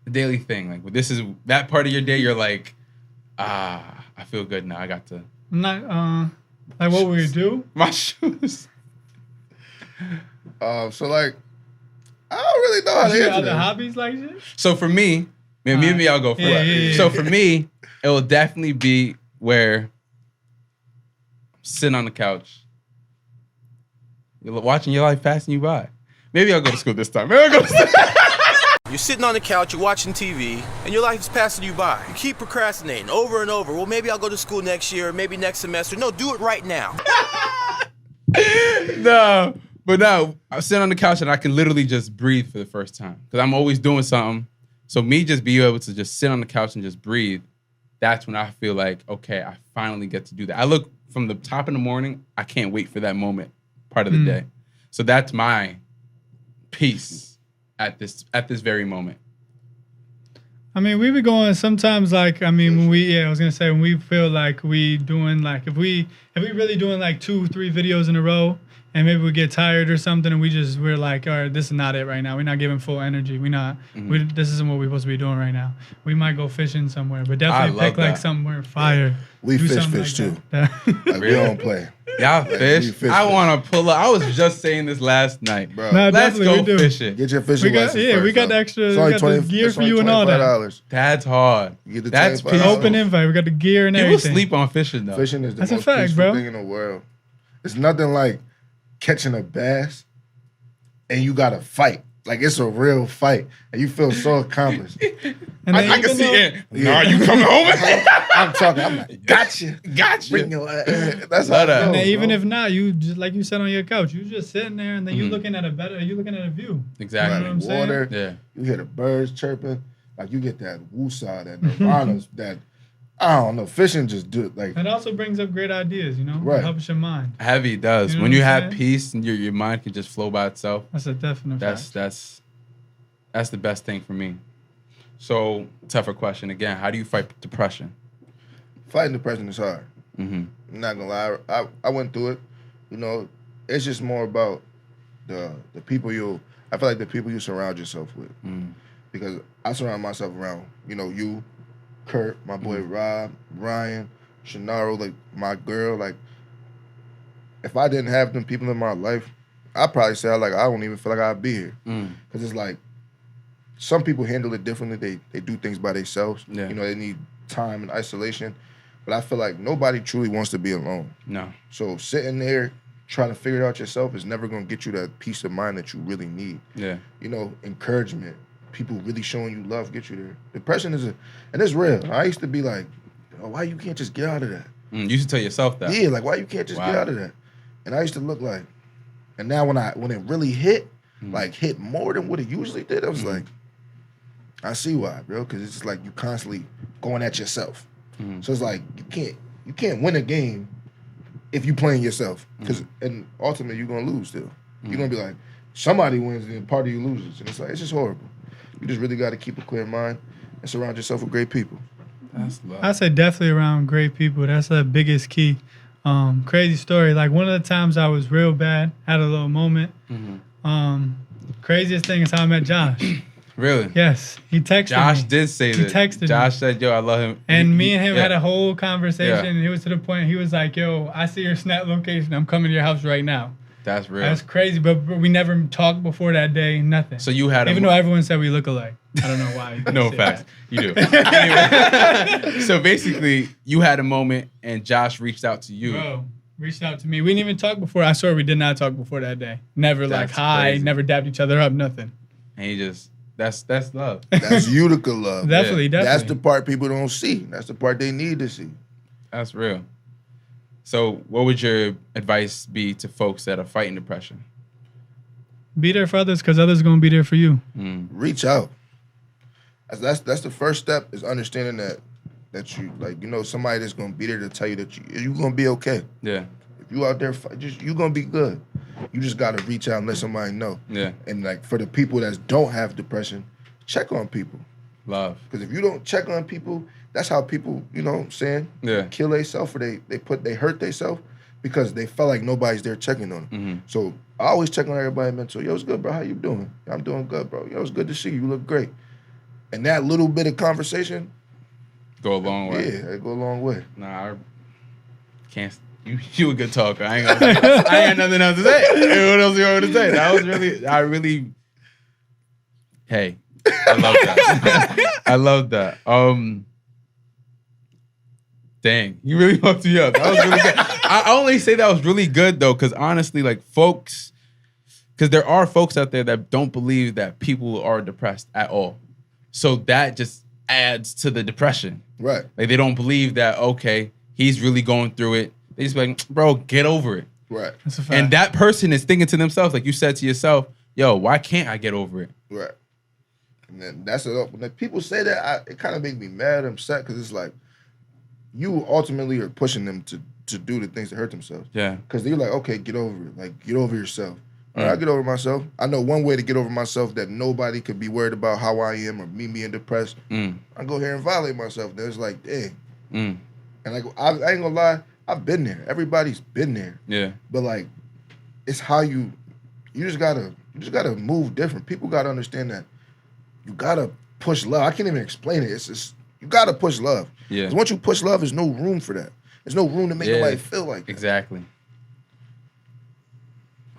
thing. Like, this is that part of your day. You're like, I feel good now. I got to. I'm not like what we do. My shoes. So like, I don't really know how to answer other that. hobbies like shit. So for me, me, I'll go for it. Yeah. So for me, it will definitely be where I'm sitting on the couch, you're watching your life passing you by. Maybe I'll go to school this time. You're sitting on the couch, you're watching TV, and your life is passing you by. You keep procrastinating over and over. Well, maybe I'll go to school next year, maybe next semester. No, do it right now. No, but no, I'm sitting on the couch and I can literally just breathe for the first time because I'm always doing something. So me just being able to just sit on the couch and just breathe, that's when I feel like, okay, I finally get to do that. I look from the top in the morning, I can't wait for that moment part of the day. So that's my peace at this very moment. I mean, we be going sometimes like, I mean, when we feel like we doing like, if we really doing like 2-3 videos in a row and maybe we get tired or something and we're like, all right, this is not it right now. We're not giving full energy. This isn't what we're supposed to be doing right now. We might go fishing somewhere, but definitely pick like somewhere fire. We Do fish like too. Like, we don't play. Y'all fish? I want to pull up. I was just saying this last night. Bro. Nah, Let's go fishing. Get your fishing license first, we got the extra, we got the gear for you and all that. That's hard. That's $25. Open invite. We got the gear and People everything. sleep on fishing though. Fishing is the That's a most fact, peaceful bro. thing in the world. It's nothing like catching a bass and you got to fight. Like, it's a real fight. And you feel so accomplished. And I can see it. No, you coming home? I'm like, gotcha. Bring your that's how it And goes, then even bro. if not, you just like you said on your couch, you just sitting there and then you looking at a view. Exactly. You know what I'm saying? Water. Yeah. You hear the birds chirping. Like, you get that woosah, that nirvana, that I don't know. Fishing just do it like. It also brings up great ideas, you know? Right. It helps your mind. Heavy does. You know When what you I'm have saying? peace and your mind can just flow by itself. That's a definite fact. That's the best thing for me. So, tougher question again. How do you fight depression? Fighting depression is hard. Mm-hmm. I'm not gonna lie. I went through it. You know, it's just more about the people I feel like the people you surround yourself with. Because I surround myself around, you, Kurt, my boy Rob, Ryan, Shanaro, like my girl. Like, if I didn't have them people in my life, I'd probably say I don't even feel like I'd be here. Because it's like some people handle it differently. They do things by themselves. Yeah. They need time and isolation. But I feel like nobody truly wants to be alone. No. So sitting there trying to figure it out yourself is never going to get you that peace of mind that you really need. Yeah. Encouragement, people really showing you love get you there. Depression and it's real. I used to be like, why you can't just get out of that? You used to tell yourself that. Yeah, like why you can't just get out of that? And I used to look like, and now when it really hit, like hit more than what it usually did, I was like, I see why, bro, because it's just like you constantly going at yourself. So it's like you can't win a game if you playing yourself, and ultimately you're gonna lose still. You're gonna be like, somebody wins and part of you loses, and it's just horrible. You just really got to keep a clear mind and surround yourself with great people. That's love. I say definitely around great people. That's the biggest key. Crazy story. Like one of the times I was real bad, had a little moment. Craziest thing is how I met Josh. Really? Yes, he texted Josh me. did say that. He texted me. Josh said, "Yo, I love him." And me and him had a whole Yeah. conversation. And he was to the point. He was like, "Yo, I see your Snap location. I'm coming to your house right now." That's real. That's crazy. But we never talked before that day. Nothing. So you had even though everyone said we look alike. I don't know why. No facts. You do. Anyway, so basically, you had a moment, and Josh reached out to you. Bro, reached out to me. We didn't even talk before. I swear we did not talk before that day. Never That's like hi. crazy. Never dapped each other up. Nothing. And he just that's love. That's Utica love. Definitely. That's the part people don't see. That's the part they need to see. That's real. So, what would your advice be to folks that are fighting depression? Be there for others because others gonna be there for you. Reach out. That's the first step, is understanding that you somebody that's gonna be there to tell you that you're gonna be okay. Yeah. If you out there, you're gonna be good. You just gotta reach out and let somebody know. Yeah. And like for the people that don't have depression, check on people. Love. Because if you don't check on people, that's how people, you know what I'm saying? Yeah. Kill themselves, or they hurt themselves because they felt like nobody's there checking on them. So I always check on everybody mental. Yo, it's good, bro. How you doing? I'm doing good, bro. Yo, it's good to see you. You look great. And that little bit of conversation Go a long way. Yeah, it go a long way. Nah, I can't. You a good talker. I ain't got nothing else to say. What else you want to say? That was really. Hey, I love that. I love that. Dang, you really fucked me up. That was really good. I only say that was really good though, because honestly, like folks, because there are folks out there that don't believe that people are depressed at all. So that just adds to the depression. Right. Like they don't believe that, okay, he's really going through it. They just be like, bro, get over it. Right. That's a fact. And that person is thinking to themselves, like you said to yourself, yo, why can't I get over it? Right. And then that's it. When people say that, it kind of makes me mad and upset, because it's like you ultimately are pushing them to do the things that hurt themselves. Yeah. Because they're like, okay, get over it. Like, get over yourself. I get over myself. I know one way to get over myself that nobody could be worried about how I am or me being depressed. I go here and violate myself. And it's like, dang. And like, I ain't gonna lie, I've been there. Everybody's been there. Yeah. But like, it's how you just gotta move different. People gotta understand that you gotta push love. I can't even explain it. It's just, you gotta push love. Yeah. Because once you push love, there's no room for that. There's no room to make nobody feel like that. Exactly.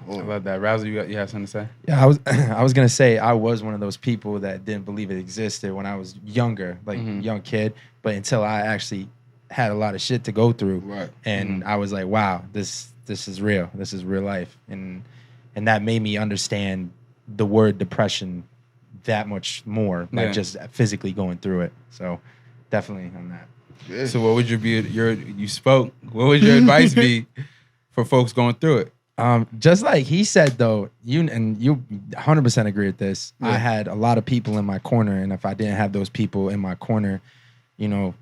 I love that. Razzle, you have something to say? Yeah, I was gonna say I was one of those people that didn't believe it existed when I was younger, like young kid. But until I actually had a lot of shit to go through, right? And I was like, wow, this is real. This is real life, and that made me understand the word depression that much more, like just physically going through it. So definitely on that. Yeah. So what would you spoke? What would your advice be for folks going through it? Just like he said, though, you 100% agree with this. Yeah. I had a lot of people in my corner, and if I didn't have those people in my corner, you know,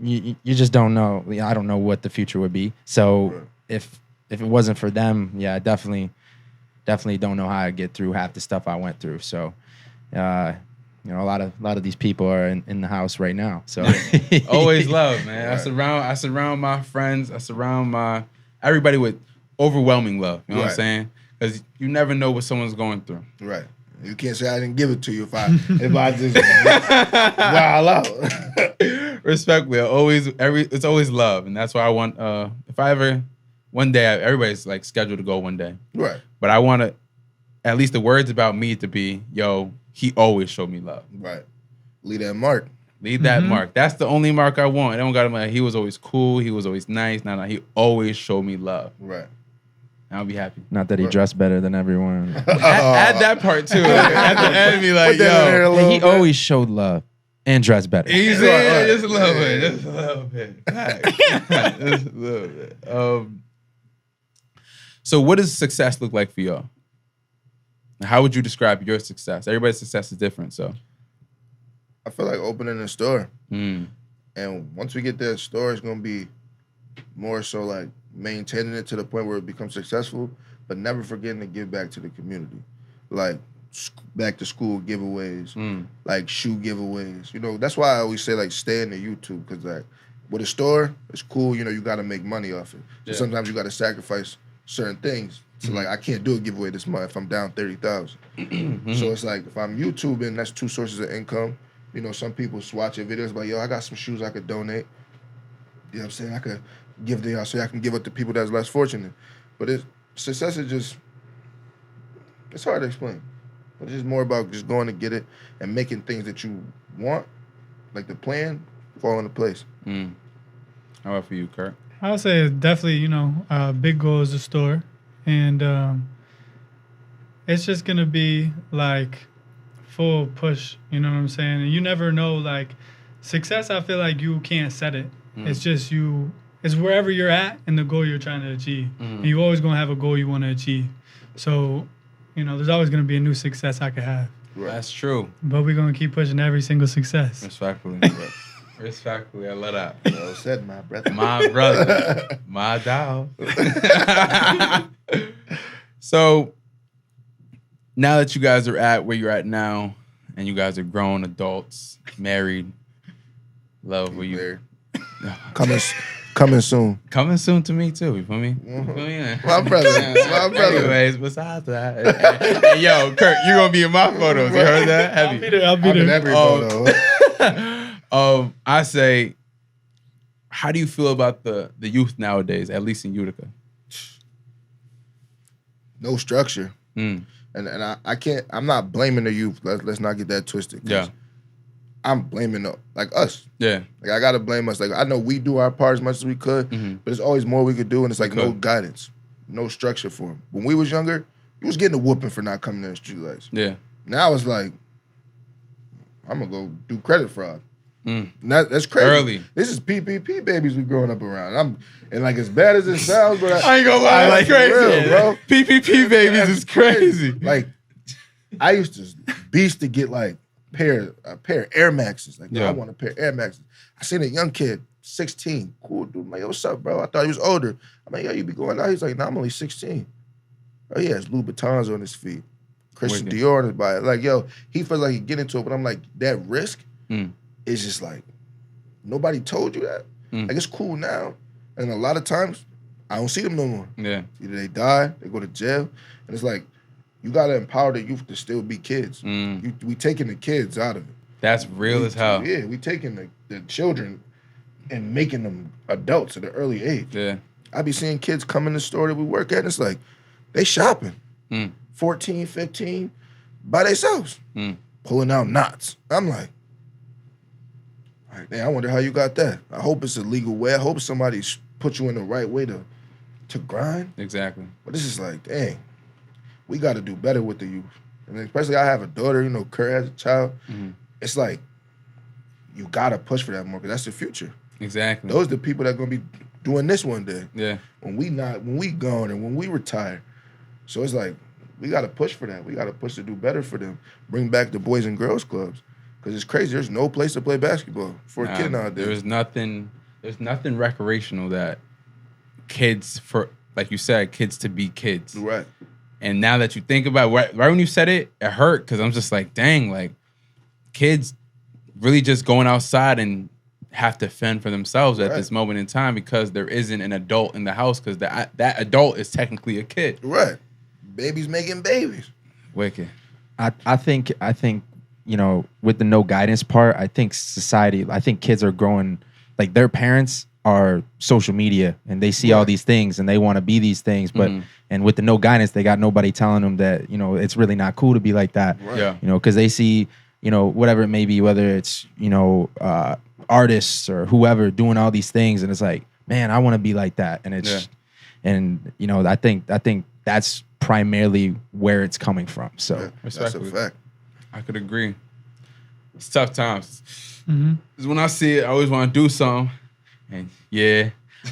you just don't know. I don't know what the future would be. So if it wasn't for them, yeah, I definitely don't know how I get through half the stuff I went through. So, you know, a lot of these people are in the house right now. So always love, man. I surround my friends. I surround everybody with overwhelming love. You know what I'm saying? Because you never know what someone's going through. Right. You can't say I didn't give it to you if I just wild out. Respectfully, it's always love, and that's why I want. If I ever one day, everybody's like scheduled to go one day, right? But I want to at least the words about me to be, yo, he always showed me love. Right. Leave that mark. Leave that mark. That's the only mark I want. I don't got him like he was always cool. He was always nice. No, he always showed me love. Right. I'll be happy. Not that he dressed better than everyone. Add that part too. At the end, be like, yo, he always showed love and dressed better. Easy, just a little bit, just a little bit, just a little bit. So, what does success look like for y'all? How would you describe your success? Everybody's success is different, so. I feel like opening a store, and once we get that store, it's gonna be more so like maintaining it to the point where it becomes successful, but never forgetting to give back to the community, like back to school giveaways, like shoe giveaways. You know, that's why I always say like stay in the YouTube, because like with a store, it's cool. You know, you got to make money off it. So sometimes you got to sacrifice certain things. So like I can't do a giveaway this month if I'm down 30,000. So it's like if I'm YouTubing, that's two sources of income. You know, some people watch your videos like, yo, I got some shoes I could donate. You know what I'm saying? I could give to y'all so I can give it to people that's less fortunate. But success is just, it's hard to explain. But it's just more about just going to get it and making things that you want, like the plan, fall into place. How about for you, Kirk? I would say definitely, you know, big goal is the store. And it's just going to be like full push, you know what I'm saying? And you never know, like, success, I feel like you can't set it. It's just it's wherever you're at and the goal you're trying to achieve. And you always going to have a goal you want to achieve. So, you know, there's always going to be a new success I could have. Right. That's true. But we're going to keep pushing every single success. Respectfully. Respectfully, I love that. Well said, my brother. My brother. My dog. So, now that you guys are at where you're at now, and you guys are grown adults, married, love where you coming soon. Coming soon to me too. You feel me? You feel me? My brother. My brother. Anyways, besides that, hey, yo, Kirk, you're gonna be in my photos. You heard that? Heavy. I'll be there. In every photo. I say, how do you feel about the youth nowadays, at least in Utica? No structure. And I can't. I'm not blaming the youth. Let's not get that twisted. Yeah. I'm blaming like us. Yeah. Like I gotta blame us. Like I know we do our part as much as we could, but there's always more we could do, and it's like no guidance, no structure for them. When we was younger, you was getting a whooping for not coming to the street lights. Yeah. Now it's like, I'm gonna go do credit fraud. That's crazy. Early. This is PPP babies we growing up around. And like as bad as it sounds, but I ain't gonna lie, like crazy, real, bro. PPP babies is crazy. Like I used to beast to get like a pair of Air Maxes. Like I want a pair of Air Maxes. I seen a young kid, 16, cool dude. I'm like, yo, what's up, bro? I thought he was older. I'm like, yo, you be going out? He's like, nah, I'm only 16. Oh, he has Louboutins on his feet, Christian Dior on his body. Like, yo, he feels like he get into it, but I'm like, that risk is just like, nobody told you that. Like, it's cool now. And a lot of times, I don't see them no more. Yeah. Either they die, they go to jail. And it's like, you got to empower the youth to still be kids. We taking the kids out of it. That's real as hell. Yeah, we taking the children and making them adults at an early age. Yeah. I be seeing kids come in the store that we work at, and it's like, they shopping. 14, 15, by themselves. Pulling out knots. I'm like, all right, I wonder how you got that. I hope it's a legal way. I hope somebody put you in the right way to grind. Exactly. But this is like, dang, we got to do better with the youth. And especially I have a daughter, you know, Kurt has a child. It's like, you got to push for that more because that's the future. Exactly. Those are the people that are going to be doing this one day. Yeah. When we gone and when we retire. So it's like, we got to push for that. We got to push to do better for them. Bring back the Boys and Girls Clubs. Because it's crazy. There's no place to play basketball for a kid nowadays. There's nothing recreational that kids, for like you said, kids to be kids. Right. And now that you think about it, right when you said it, it hurt because I'm just like, dang, like kids really just going outside and have to fend for themselves at this moment in time because there isn't an adult in the house because that adult is technically a kid. Right. Babies making babies. Wicked. I think with the no guidance part, I think kids are growing, like their parents are social media and they see all these things and they want to be these things, but and with the no guidance, they got nobody telling them that, it's really not cool to be like that. Right. Yeah. Because they see, whatever it may be, whether it's, artists or whoever doing all these things, and it's like, man, I want to be like that. And it's I think that's primarily where it's coming from. So that's a fact. I could agree. It's tough times. Because when I see it, I always want to do something. And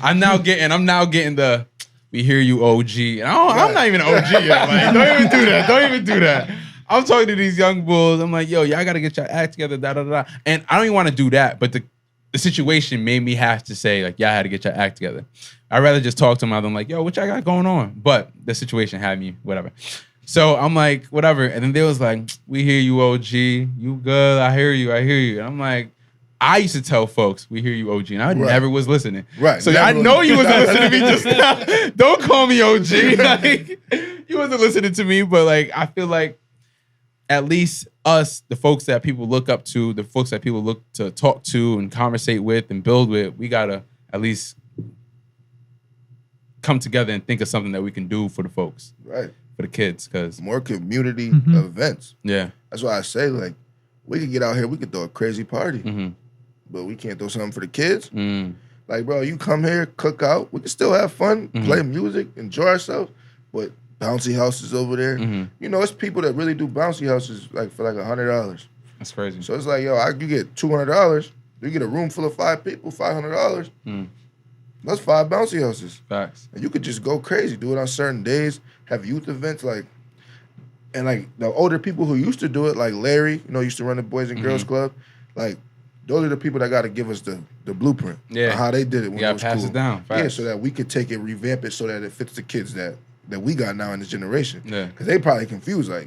I'm now getting the we hear you OG. And I'm not even an OG yet. Like, don't even do that. I'm talking to these young bulls. I'm like, yo, y'all got to get your act together, da-da-da. And I don't even want to do that. But the situation made me have to say, like, y'all had to get your act together. I'd rather just talk to them. I'm like, yo, what y'all got going on? But the situation had me, whatever. So I'm like, whatever. And then they was like, we hear you, OG. You good. I hear you. And I'm like, I used to tell folks, we hear you, OG. And I never was listening. Right. So I know you wasn't listening to me just now. Don't call me OG. Like, you wasn't listening to me. But, like, I feel like at least us, the folks that people look up to, the folks that people look to talk to and conversate with and build with, we got to at least come together and think of something that we can do for the folks. Right. For the kids. Because more community events. Yeah. That's why I say, like, we could get out here, we could throw a crazy party. But we can't throw something for the kids. Like, bro, you come here, cook out. We can still have fun, play music, enjoy ourselves. But bouncy houses over there. It's people that really do bouncy houses like for like $100. That's crazy. So it's like, yo, you get $200. You get a room full of 5 people, $500. That's 5 bouncy houses. Facts. And you could just go crazy, do it on certain days, have youth events and the older people who used to do it, like Larry, used to run the Boys and Girls Club, like those are the people that got to give us the blueprint. Yeah. On how they did it when you it was pass cool. it down. Facts. Yeah, so that we could take it, revamp it so that it fits the kids that we got now in this generation. Yeah. Because they probably confused, like,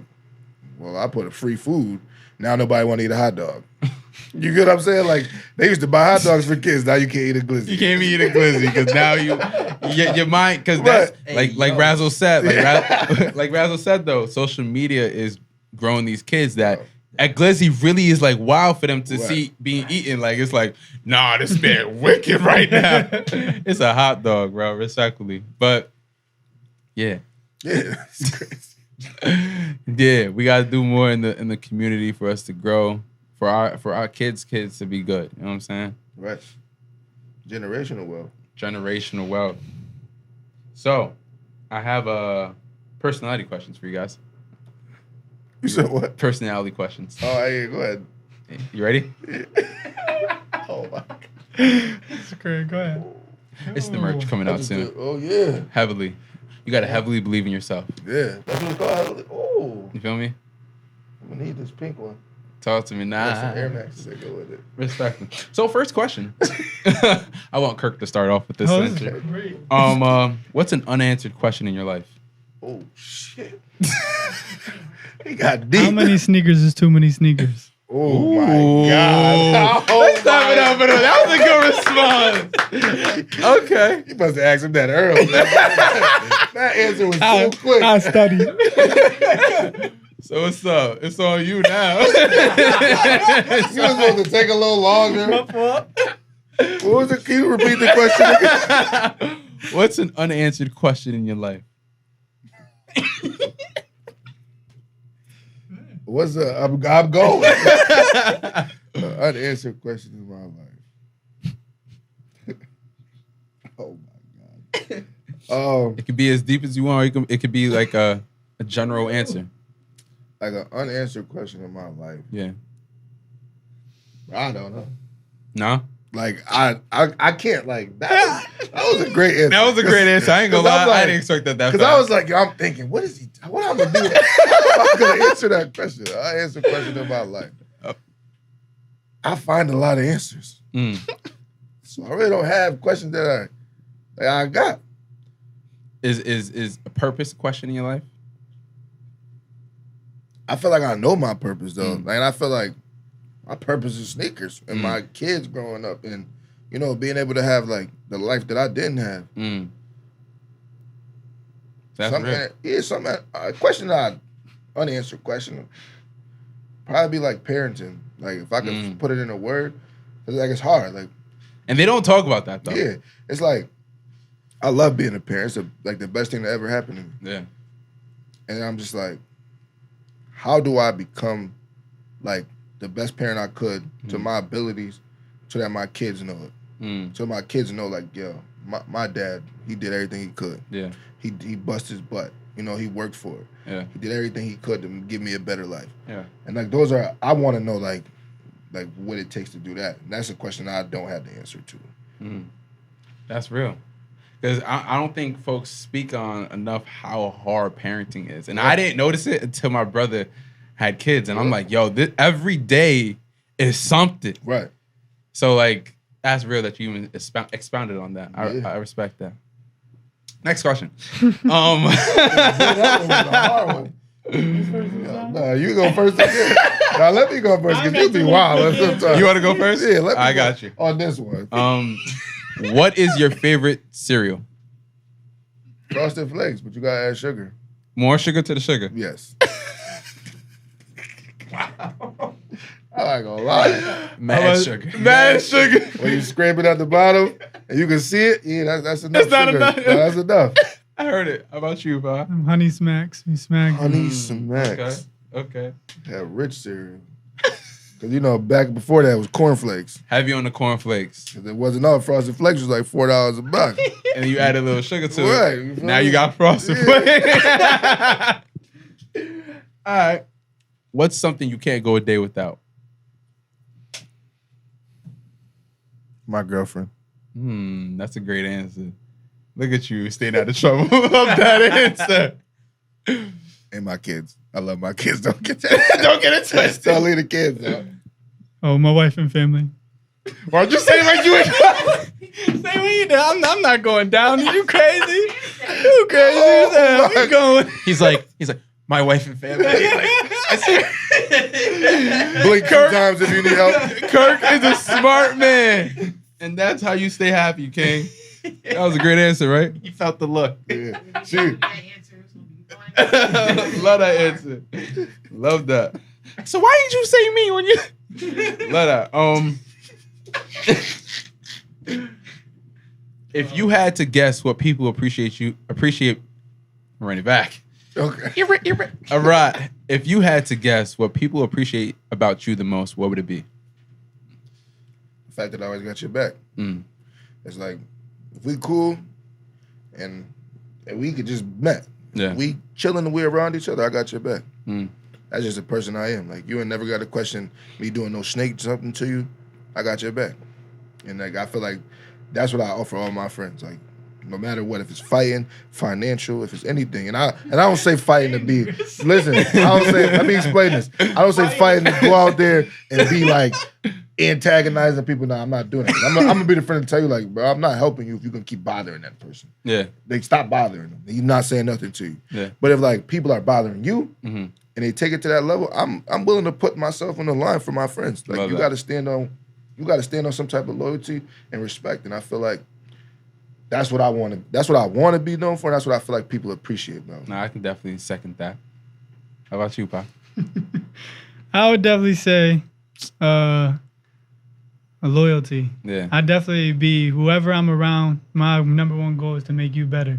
well, I put a free food. Now nobody want to eat a hot dog. You get what I'm saying? Like, they used to buy hot dogs for kids. Now you can't eat a glizzy. You can't eat a glizzy because now your mind, because that's like Razzle said, like Razzle said though, social media is growing these kids that at glizzy really is like wild for them to see being eaten. Like, it's like, nah, this man wicked right now. It's a hot dog, bro, respectfully. But yeah, it's crazy. Yeah, we gotta do more in the community for us to grow, for our kids to be good. You know what I'm saying? Right. Generational wealth. Generational wealth. So, I have personality questions for you guys. You said what? Personality questions. Oh, yeah, go ahead. You ready? Oh my God. That's great. Go ahead. It's the merch coming out soon. Oh yeah. Heavily. You gotta heavily believe in yourself. Yeah. That's what it's called. Heavily. Oh. You feel me? I'm gonna need this pink one. Talk to me. Nah. Some Air Maxes that go with it. Respect me. So first question. I want Kirk to start off with this. Oh, this is great. What's an unanswered question in your life? Oh shit. He got deep. How many sneakers is too many sneakers? Oh my God. Oh, let's stop it up. That was a good response. Okay. You must have asked him that early. That answer was so quick. I studied. So what's up? It's on you now. You was supposed to take a little longer. What was it? Can you repeat the question again? What's an unanswered question in your life? What's I'm going. Unanswered question in my life. Oh my God. It could be as deep as you want. Or it could be like a general answer. Like an unanswered question in my life. Yeah. I don't know. No? Like I can't like that was a great answer. That was a great answer. I ain't gonna lie. I didn't expect that because I was like, yo, I'm thinking, what is he? What I'm gonna do? I'm gonna answer that question. I answer a question in my life. I find a lot of answers. So I really don't have questions that I got. Is a purpose a question in your life? I feel like I know my purpose though. Like, and I feel like my purpose is sneakers and my kids growing up and, you know, being able to have like the life that I didn't have. That's real. A question unanswered question. Probably be like parenting. Like if I could put it in a word, it's like it's hard. Like, and they don't talk about that though. Yeah, it's like I love being a parent. It's like the best thing that ever happened to me. Yeah, and I'm just like, how do I become like the best parent I could to my abilities, so that my kids know it. So my kids know like, yo, my dad, he did everything he could. Yeah, he bust his butt. You know, he worked for it. Yeah. He did everything he could to give me a better life. Yeah. And like I want to know like what it takes to do that. And that's a question I don't have the answer to. That's real. Because I don't think folks speak on enough how hard parenting is. And I didn't notice it until my brother had kids. And I'm like, yo, every day is something. Right. So like, that's real that you even expounded on that. I respect that. Next question. That one was a hard one. No, you go first again. Now let me go first because you be wild. You want to go first? Yeah, let me I got you. On this one. What is your favorite cereal? Frosted Flakes, but you gotta add sugar. More sugar to the sugar? Yes. Wow. I ain't gonna lie. Mad sugar. Mad sugar. When you scrape it at the bottom and you can see it, yeah, that's enough. That's not enough. No, that's enough. I heard it. How about you, Bob? Honey Smacks. We smack. Honey Smacks. Okay. That rich cereal. Because, you know, back before that was cornflakes. Heavy on the cornflakes. Because it wasn't all Frosted Flakes. It was like $4 a box. And you added a little sugar to right, it. Now you got Frosted Flakes. All right. What's something you can't go a day without? My girlfriend. That's a great answer. Look at you staying out of trouble of that answer. And my kids. I love my kids. Don't get that. Don't get it twisted. Don't leave the kids out. Oh, my wife and family. Why'd you say like you were say what you do? I'm not going down. You crazy? You crazy? Oh, you going? He's like, my wife and family. Blink Kirk, 2 times if you need help. Kirk is a smart man. And that's how you stay happy, King. That was a great answer, right? You felt the look. Yeah. Love that answer. Love that. So why did you say me when you love that? If you had to guess what people appreciate run it back. Okay. All right. If you had to guess what people appreciate about you the most, what would it be? The fact that I always got your back. It's like, if we cool and we could just met. Yeah. We chilling and we around each other, I got your back. That's just the person I am. Like, you ain't never got to question me doing no snake something to you. I got your back. And like, I feel like that's what I offer all my friends. Like, no matter what, if it's fighting, financial, if it's anything. And I don't say fighting to be, listen, let me explain this. I don't say fighting to go out there and be like antagonizing people. No, I'm not doing it. I'm gonna be the friend to tell you, like, bro, I'm not helping you if you're gonna keep bothering that person. Yeah. They stop bothering them. You're not saying nothing to you. Yeah. But if like people are bothering you and they take it to that level, I'm willing to put myself on the line for my friends. Like, you gotta stand on some type of loyalty and respect. And I feel like that's what I want to be known for. And that's what I feel like people appreciate, bro. No, I can definitely second that. How about you, Pa? I would definitely say a loyalty. Yeah. I'd definitely be whoever I'm around. My number one goal is to make you better.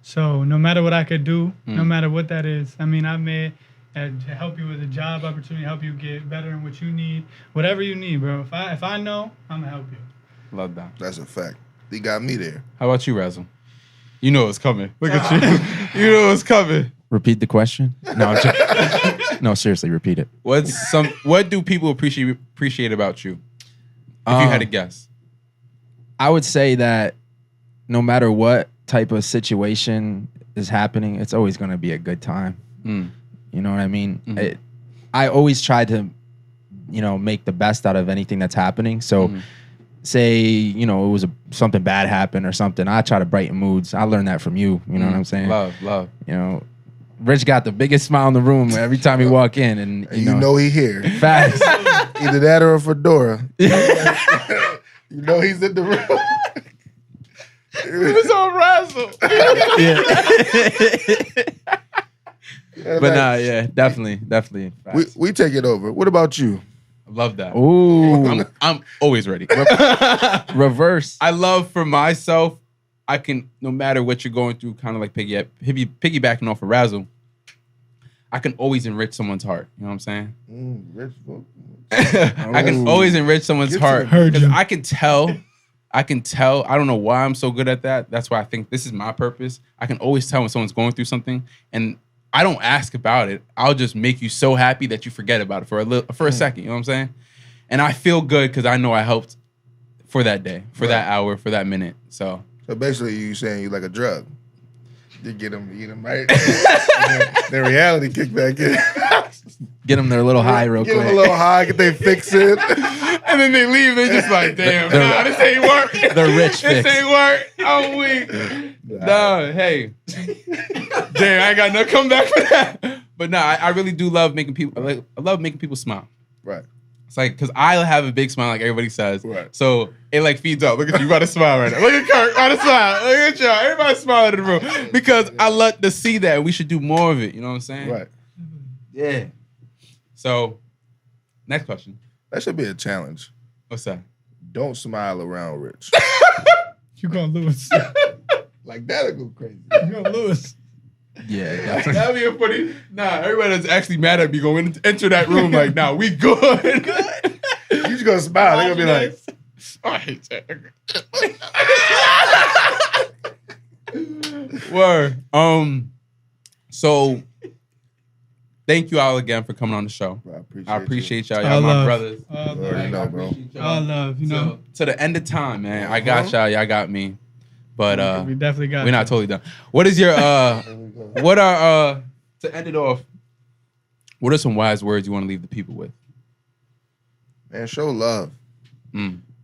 So no matter what I could do, no matter what that is, I mean, I may help you with a job opportunity, help you get better in what you need, whatever you need, bro. If I know, I'm gonna help you. Love that. That's a fact. He got me there. How about you, Razzle? You know it's coming. Look at you. You know it's coming. Repeat the question. No, no, seriously, repeat it. What do people appreciate about you? If you had to guess. I would say that no matter what type of situation is happening, it's always going to be a good time. You know what I mean? I always try to make the best out of anything that's happening. So say, it was something bad happened or something, I try to brighten moods. I learned that from you. You know what I'm saying? Love. Rich got the biggest smile in the room every time he walk in, and you know he here. Facts. Either that or a fedora. You know he's in the room. It was on Razzle. But definitely. We take it over. What about you? I love that. Ooh. I'm always ready. Reverse. I love for myself, I can, no matter what you're going through, kind of like piggybacking off of Razzle, I can always enrich someone's heart. You know what I'm saying? Rich folk. I can always enrich someone's heart. Because I can tell, I don't know why I'm so good at that. That's why I think this is my purpose. I can always tell when someone's going through something, and I don't ask about it. I'll just make you so happy that you forget about it for a second. You know what I'm saying? And I feel good because I know I helped for that day, for that hour, for that minute. So basically, you saying you like a drug. You get them, eat them, right? Their reality kick back in. Get them their little high real quick. Get them a little high, get they fix it. And then they leave. They're just like, damn, this ain't work. The rich fix. This ain't work. I'm weak. No, hey. Damn, I ain't got no comeback for that. But no, I really do love making people, I love making people smile. Right. It's like, because I have a big smile like everybody says. Right. So it like feeds up. Look at you, about to smile right now. Look at Kirk, about to smile. Look at y'all. Everybody smiling in the room. Because I love to see that. We should do more of it. You know what I'm saying? Right. Yeah. So, next question. That should be a challenge. What's that? Don't smile around Rich. You gonna lose. Like that'll go crazy. You gonna lose. Yeah, that'd be a funny. Nah, everybody that's actually mad at me going to enter that room like, nah, we good. You just gonna smile. They're gonna be like, I hate that. Word. So thank you all again for coming on the show. I appreciate y'all. Y'all All my love. brothers. All love. already know, bro. All love, you know. To the end of time, man. I got y'all. Y'all got me. But We definitely got we're not totally done. What is your what are to end it off? What are some wise words you want to leave the people with? Man, show love.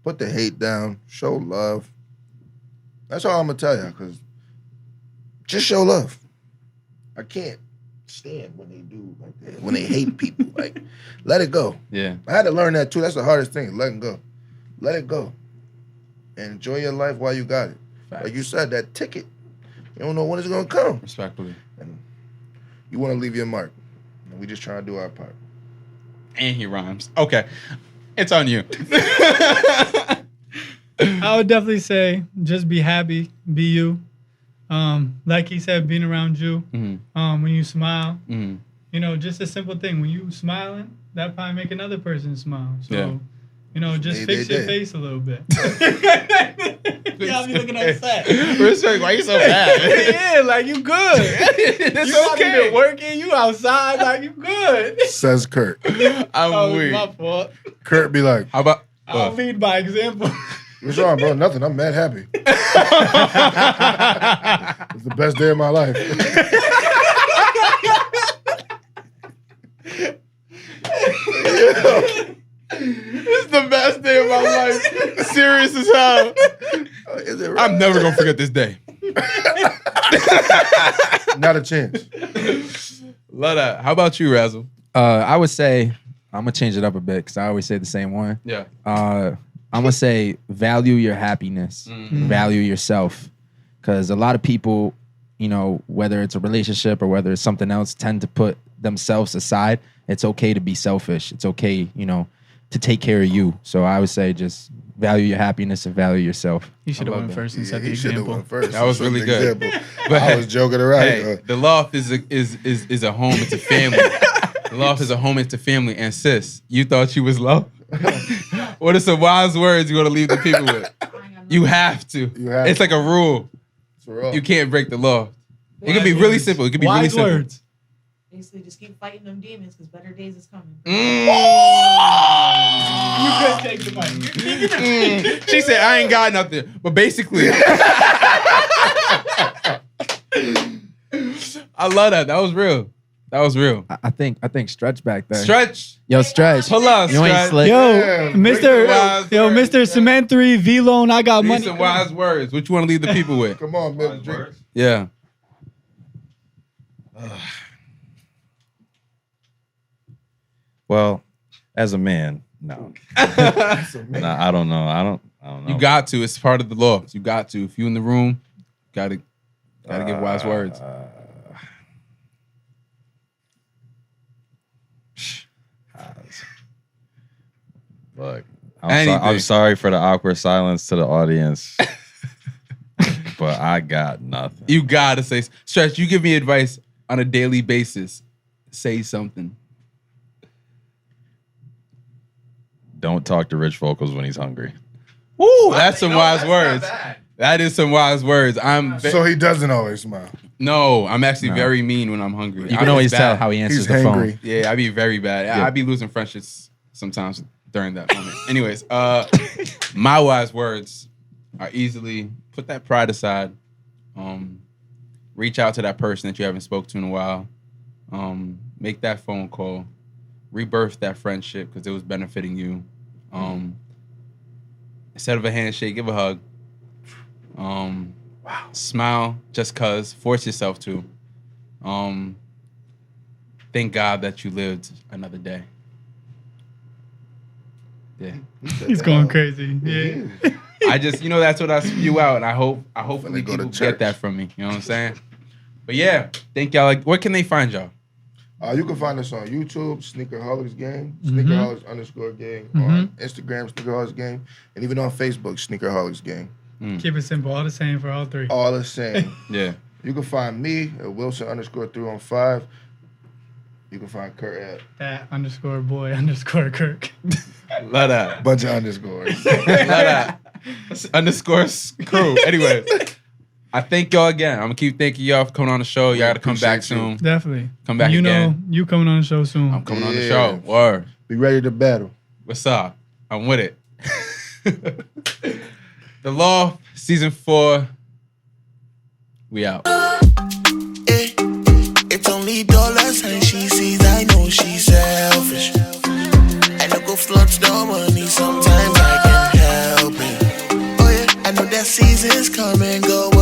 Put the hate down. Show love. That's all I'm gonna tell you. Cause just show love. I can't stand when they do like that. When they hate people, like let it go. Yeah, I had to learn that too. That's the hardest thing. Letting go. Let it go. And enjoy your life while you got it. Facts. Like you said, that ticket. You don't know when it's gonna come. Respectfully. And you want to leave your mark. And we just trying to do our part. And he rhymes. Okay, it's on you. I would definitely say just be happy, be you. Like he said, being around you. When you smile, you know, just a simple thing. When you smiling, that probably make another person smile. So, you know, just fix your face a little bit. Y'all be looking upset. Respect, why you so bad? Yeah, like you good. It's you okay. Been working, you outside, like you good. Says Kurt. I'm weak. My fault. Kurt be like, how about? I'll lead by example. What's wrong, bro? Nothing. I'm mad happy. It's the best day of my life. It's the best day of my life. Serious as hell. Is it right? I'm never gonna forget this day. Not a chance. Love that. How about you, Razzle? I would say I'm gonna change it up a bit because I always say the same one. Yeah. I'm gonna say value your happiness, value yourself, because a lot of people, you know, whether it's a relationship or whether it's something else, tend to put themselves aside. It's okay to be selfish. It's okay, you know, to take care of you. So I would say just value your happiness and value yourself. You should have went first and set the he should have example. went first. That was really good. But I was joking around. Hey, the Loft is a home. It's a family. The Loft is a home. It's a family. And sis, you thought you was low? What are some wise words you want to leave the people with? You have to. It's like a rule. You can't break the law. It could be really simple. It could be really simple. Words. Basically, just keep fighting them demons because better days is coming. You could take the mic. She said, I ain't got nothing. But basically, I love that. That was real. That was real. I think Stretch back there. Stretch. Yo, Stretch. Pull up, You ain't Stretch. slick. Yo, Mr. Cement 3 V Loan. I got money. Some wise words. What you want to leave the people with? Come on, man. Drink. Yeah. Well, as a man, no. Nah, I don't know. I don't know. You got to. It's part of the law. You got to. If you in the room, gotta give wise words. Look, Anything. I'm sorry for the awkward silence to the audience, but I got nothing. You gotta say. Stretch, you give me advice on a daily basis. Say something. Don't talk to Rich Vocals when he's hungry. Woo! That's some wise words. That is some wise words. So he doesn't always smile. No, I'm actually very mean when I'm hungry. You can always tell how he answers the phone. Yeah, I be very bad. Yeah. I be losing friendships sometimes during that moment. Anyways, my wise words are easily put that pride aside. Reach out to that person that you haven't spoke to in a while. Make that phone call. Rebirth that friendship because it was benefiting you. Instead of a handshake, give a hug. Smile just cause. Force yourself to. Thank God that you lived another day. Yeah. He's going crazy. Yeah. I just, that's what I spew out, and I hopefully go to people church. get that from me. You know what I'm saying? But yeah, thank y'all. Like, where can they find y'all? You can find us on YouTube, Sneakerholics Gang, Sneakerholics_gang, on Instagram, Sneakerholics Gang, and even on Facebook, Sneakerholics Gang. Keep it simple. All the same for all three. All the same. Yeah. You can find me at Wilson_315. You can find Kurt at _boy_Kirk. Love that. bunch of underscores. Love that. Underscore crew. Anyway, I thank y'all again. I'm gonna keep thanking y'all for coming on the show. Y'all gotta come back soon. Definitely. Come back again. You coming on the show soon. I'm coming on the show. Word. Be ready to battle. What's up? I'm with it. The Loft, season 4. We out. It's only dollars and she sees I know she's selfish. I don't go flush no money, sometimes I can help it. Oh yeah, I know that seasons come and go.